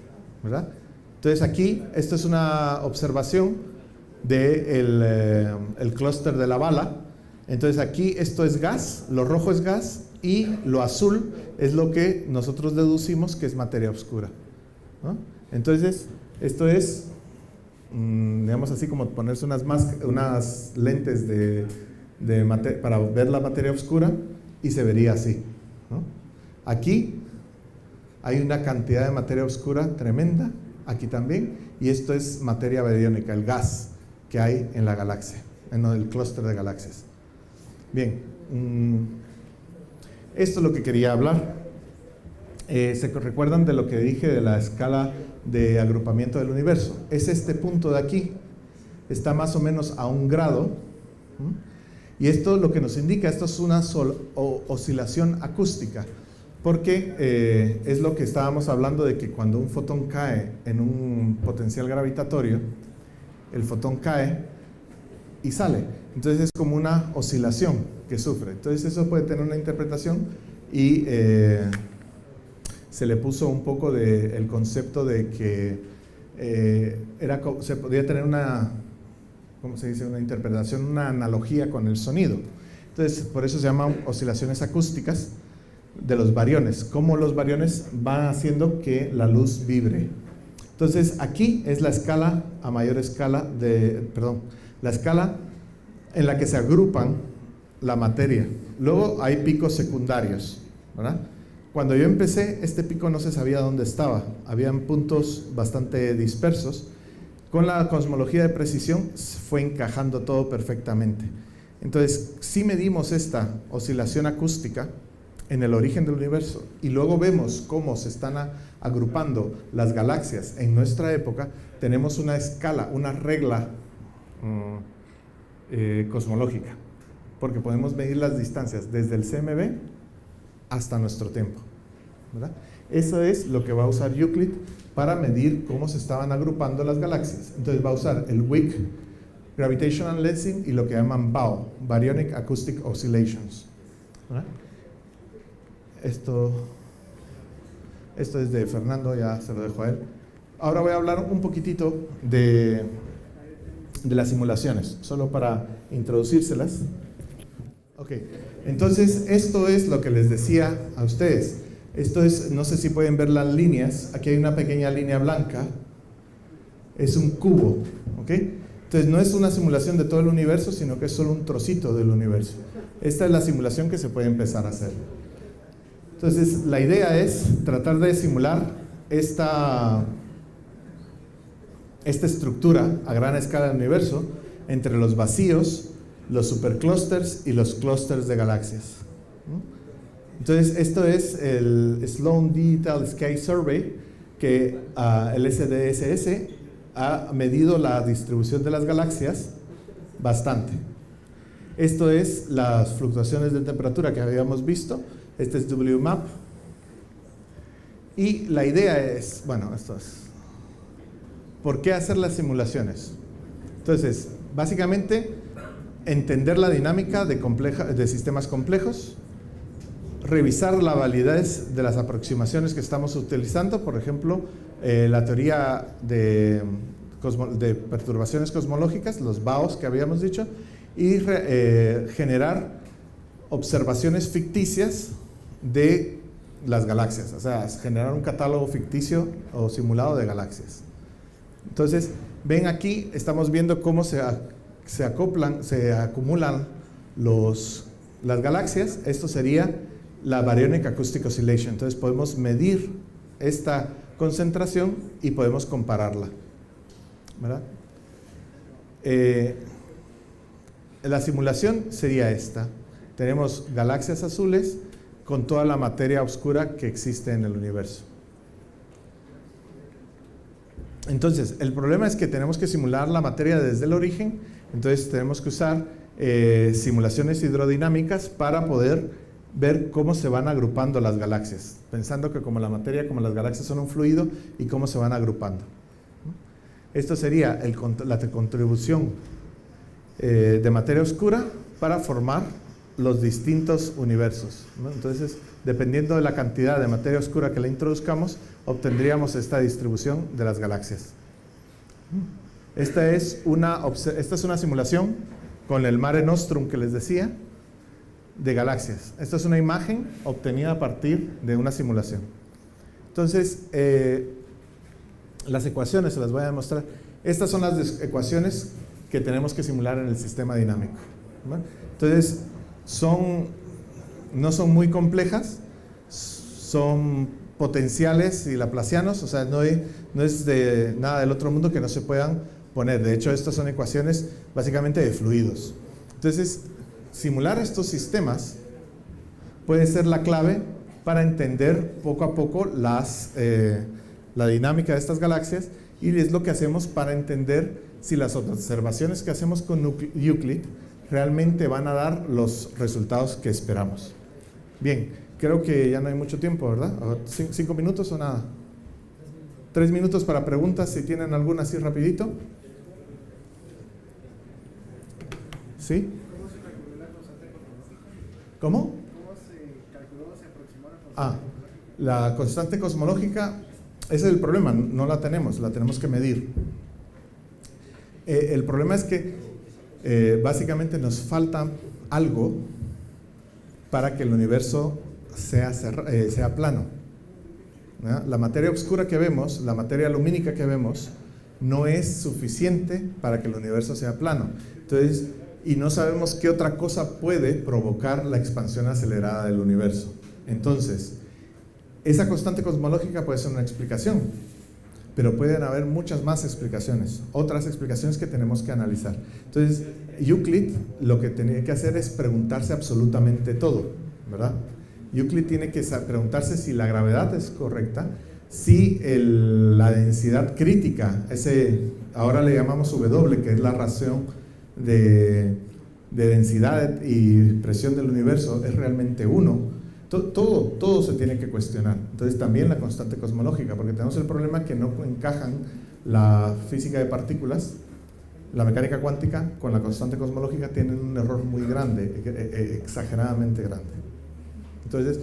¿verdad? Entonces, aquí, esto es una observación del clúster de la bala. Entonces, aquí esto es gas, lo rojo es gas y lo azul es lo que nosotros deducimos que es materia oscura, ¿no? Entonces, esto es, digamos así, como ponerse unas lentes para ver la materia oscura y se vería así, ¿no? Aquí hay una cantidad de materia oscura tremenda, aquí también, y esto es materia bariónica, el gas que hay en la galaxia, en el clúster de galaxias. Bien, esto es lo que quería hablar. ¿Se recuerdan de lo que dije de la escala de agrupamiento del universo? Es este punto de aquí, está más o menos a 1 grado, y esto lo que nos indica, esto es una oscilación acústica, porque es lo que estábamos hablando de que cuando un fotón cae en un potencial gravitatorio, el fotón cae y sale. Entonces es como una oscilación que sufre. Entonces eso puede tener una interpretación y se le puso un poco el concepto de que se podía tener una, ¿cómo se dice? Una interpretación, una analogía con el sonido. Entonces por eso se llaman oscilaciones acústicas de los bariones. Cómo los bariones van haciendo que la luz vibre. Entonces, aquí es la escala a mayor escala la escala en la que se agrupan la materia. Luego hay picos secundarios, ¿verdad? Cuando yo empecé, este pico no se sabía dónde estaba. Habían puntos bastante dispersos. Con la cosmología de precisión fue encajando todo perfectamente. Entonces, si medimos esta oscilación acústica en el origen del universo y luego vemos cómo se están agrupando las galaxias en nuestra época, tenemos una escala, una regla cosmológica, porque podemos medir las distancias desde el CMB hasta nuestro tiempo, ¿verdad? Eso es lo que va a usar Euclid para medir cómo se estaban agrupando las galaxias. Entonces va a usar el Weak Gravitational Lensing y lo que llaman BAO, Baryonic Acoustic Oscillations, ¿verdad? Esto es de Fernando, ya se lo dejo a él. Ahora voy a hablar un poquitito de las simulaciones, solo para introducírselas. Ok, entonces esto es lo que les decía a ustedes. Esto es, no sé si pueden ver las líneas, aquí hay una pequeña línea blanca, es un cubo, ¿ok? Entonces no es una simulación de todo el universo, sino que es solo un trocito del universo. Esta es la simulación que se puede empezar a hacer. Entonces la idea es tratar de simular esta estructura a gran escala del universo entre los vacíos, los superclusters y los clústeres de galaxias. Entonces esto es el Sloan Digital Sky Survey, que el SDSS ha medido la distribución de las galaxias bastante. Esto es las fluctuaciones de temperatura que habíamos visto. Este es WMAP. Y la idea es, bueno, esto es, ¿por qué hacer las simulaciones? Entonces, básicamente, entender la dinámica de sistemas complejos, revisar la validez de las aproximaciones que estamos utilizando, por ejemplo, la teoría de perturbaciones cosmológicas, los BAOs que habíamos dicho, y generar observaciones ficticias de las galaxias, o sea, generar un catálogo ficticio o simulado de galaxias. Entonces, ven aquí, estamos viendo cómo se acumulan las galaxias. Esto sería la Baryonic Acoustic Oscillation. Entonces podemos medir esta concentración y podemos compararla, ¿verdad? La simulación sería esta. Tenemos galaxias azules con toda la materia oscura que existe en el universo. Entonces, el problema es que tenemos que simular la materia desde el origen. Entonces tenemos que usar simulaciones hidrodinámicas para poder ver cómo se van agrupando las galaxias, pensando que como la materia, como las galaxias son un fluido y cómo se van agrupando. Esto sería la contribución de materia oscura para formar los distintos universos, ¿no? Entonces, dependiendo de la cantidad de materia oscura que le introduzcamos, obtendríamos esta distribución de las galaxias. Esta es una simulación con el Mare Nostrum que les decía, de galaxias. Esta es una imagen obtenida a partir de una simulación. Entonces, las ecuaciones se las voy a demostrar. Estas son las ecuaciones que tenemos que simular en el sistema dinámico, ¿no? Entonces, no son muy complejas, son potenciales y laplacianos, o sea, no es de nada del otro mundo que no se puedan poner. De hecho, estas son ecuaciones básicamente de fluidos. Entonces, simular estos sistemas puede ser la clave para entender poco a poco la dinámica de estas galaxias, y es lo que hacemos para entender si las observaciones que hacemos con Euclid realmente van a dar los resultados que esperamos. Bien, creo que ya no hay mucho tiempo, ¿verdad? ¿5 minutos o nada? 3 minutos para preguntas, si tienen alguna así rapidito. ¿Sí? ¿Cómo? ¿Cómo se calculó, se aproximó la constante? La constante cosmológica, ese es el problema, no la tenemos que medir. El problema es que básicamente nos falta algo para que el universo sea plano, ¿no? La materia oscura que vemos, la materia lumínica que vemos, no es suficiente para que el universo sea plano. Entonces, y no sabemos qué otra cosa puede provocar la expansión acelerada del universo. Entonces, esa constante cosmológica puede ser una explicación, pero pueden haber muchas más explicaciones, otras explicaciones que tenemos que analizar. Entonces, Euclid lo que tenía que hacer es preguntarse absolutamente todo, ¿verdad? Euclid tiene que preguntarse si la gravedad es correcta, si la densidad crítica, ahora le llamamos W, que es la razón de densidad y presión del universo, es realmente 1. Todo se tiene que cuestionar. Entonces también la constante cosmológica, porque tenemos el problema que no encajan la física de partículas, la mecánica cuántica con la constante cosmológica, tienen un error muy grande, exageradamente grande. Entonces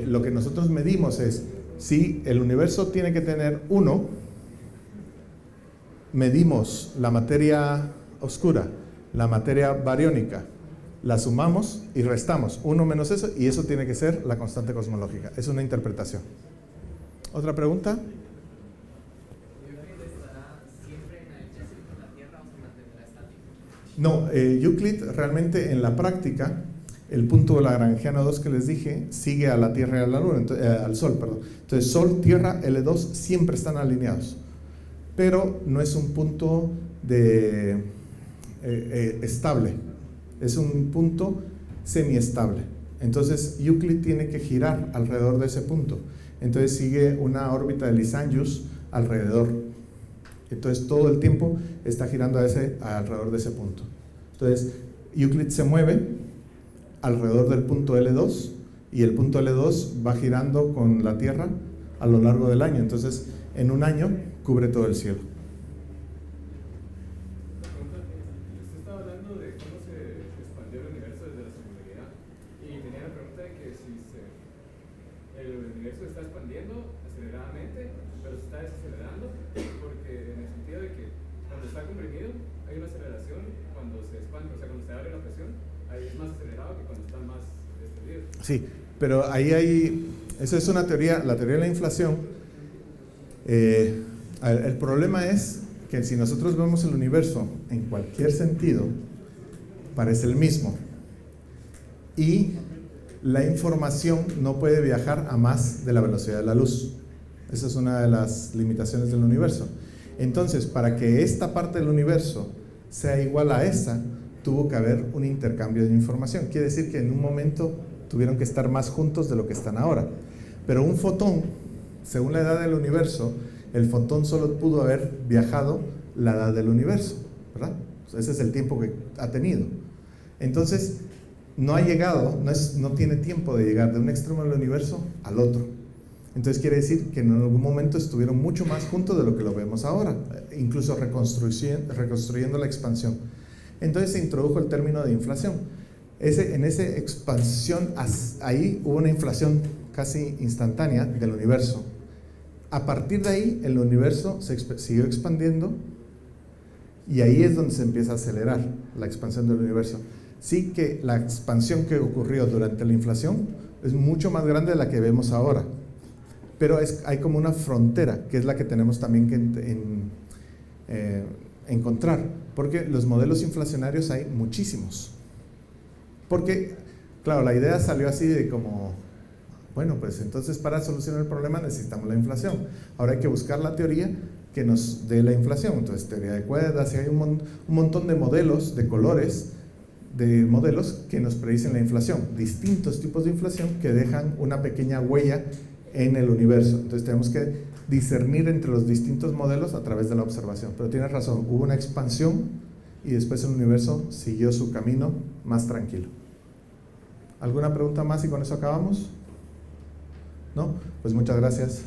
lo que nosotros medimos es si el universo tiene que tener 1, medimos la materia oscura, la materia bariónica, la sumamos y restamos 1 menos eso, y eso tiene que ser la constante cosmológica. Es una interpretación. ¿Otra pregunta? No, Euclid realmente en la práctica, el punto lagrangiano 2 que les dije, sigue a la Tierra y a la Luna, al Sol, perdón. Entonces Sol, Tierra, L2 siempre están alineados, pero no es un punto estable, es un punto semiestable. Entonces Euclid tiene que girar alrededor de ese punto. Entonces sigue una órbita de Lissanius alrededor. Entonces todo el tiempo está girando alrededor de ese punto. Entonces Euclid se mueve alrededor del punto L2 y el punto L2 va girando con la Tierra a lo largo del año. Entonces en un año cubre todo el cielo. Usted estaba hablando de cómo se expandió el universo desde la singularidad y tenía la pregunta de que si el universo está expandiendo aceleradamente, pero se está desacelerando, porque en el sentido de que cuando está comprimido hay una aceleración, cuando se expande, o sea, cuando se abre la presión, ahí es más acelerado que cuando está más extendido. Sí, pero ahí esa es una teoría, la teoría de la inflación. El problema es que si nosotros vemos el universo en cualquier sentido, parece el mismo. Y la información no puede viajar a más de la velocidad de la luz. Esa es una de las limitaciones del universo. Entonces, para que esta parte del universo sea igual a esa, tuvo que haber un intercambio de información. Quiere decir que en un momento tuvieron que estar más juntos de lo que están ahora. Pero un fotón, según la edad del universo, el fotón solo pudo haber viajado la edad del universo, ¿verdad? Ese es el tiempo que ha tenido. Entonces, no ha llegado, no tiene tiempo de llegar de un extremo del universo al otro. Entonces quiere decir que en algún momento estuvieron mucho más juntos de lo que lo vemos ahora, incluso reconstruyendo la expansión. Entonces se introdujo el término de inflación. En esa expansión, ahí hubo una inflación casi instantánea del universo. A partir de ahí, el universo siguió expandiendo y ahí es donde se empieza a acelerar la expansión del universo. Sí que la expansión que ocurrió durante la inflación es mucho más grande de la que vemos ahora. Pero hay como una frontera, que es la que tenemos también que encontrar, porque los modelos inflacionarios hay muchísimos. Porque, claro, la idea salió así de como, bueno, pues entonces para solucionar el problema necesitamos la inflación. Ahora hay que buscar la teoría que nos dé la inflación. Entonces, teoría de cuerdas, y hay un montón de modelos, de colores, de modelos que nos predicen la inflación. Distintos tipos de inflación que dejan una pequeña huella en el universo. Entonces tenemos que discernir entre los distintos modelos a través de la observación. Pero tienes razón, hubo una expansión y después el universo siguió su camino más tranquilo. ¿Alguna pregunta más y con eso acabamos? ¿No? Pues muchas gracias.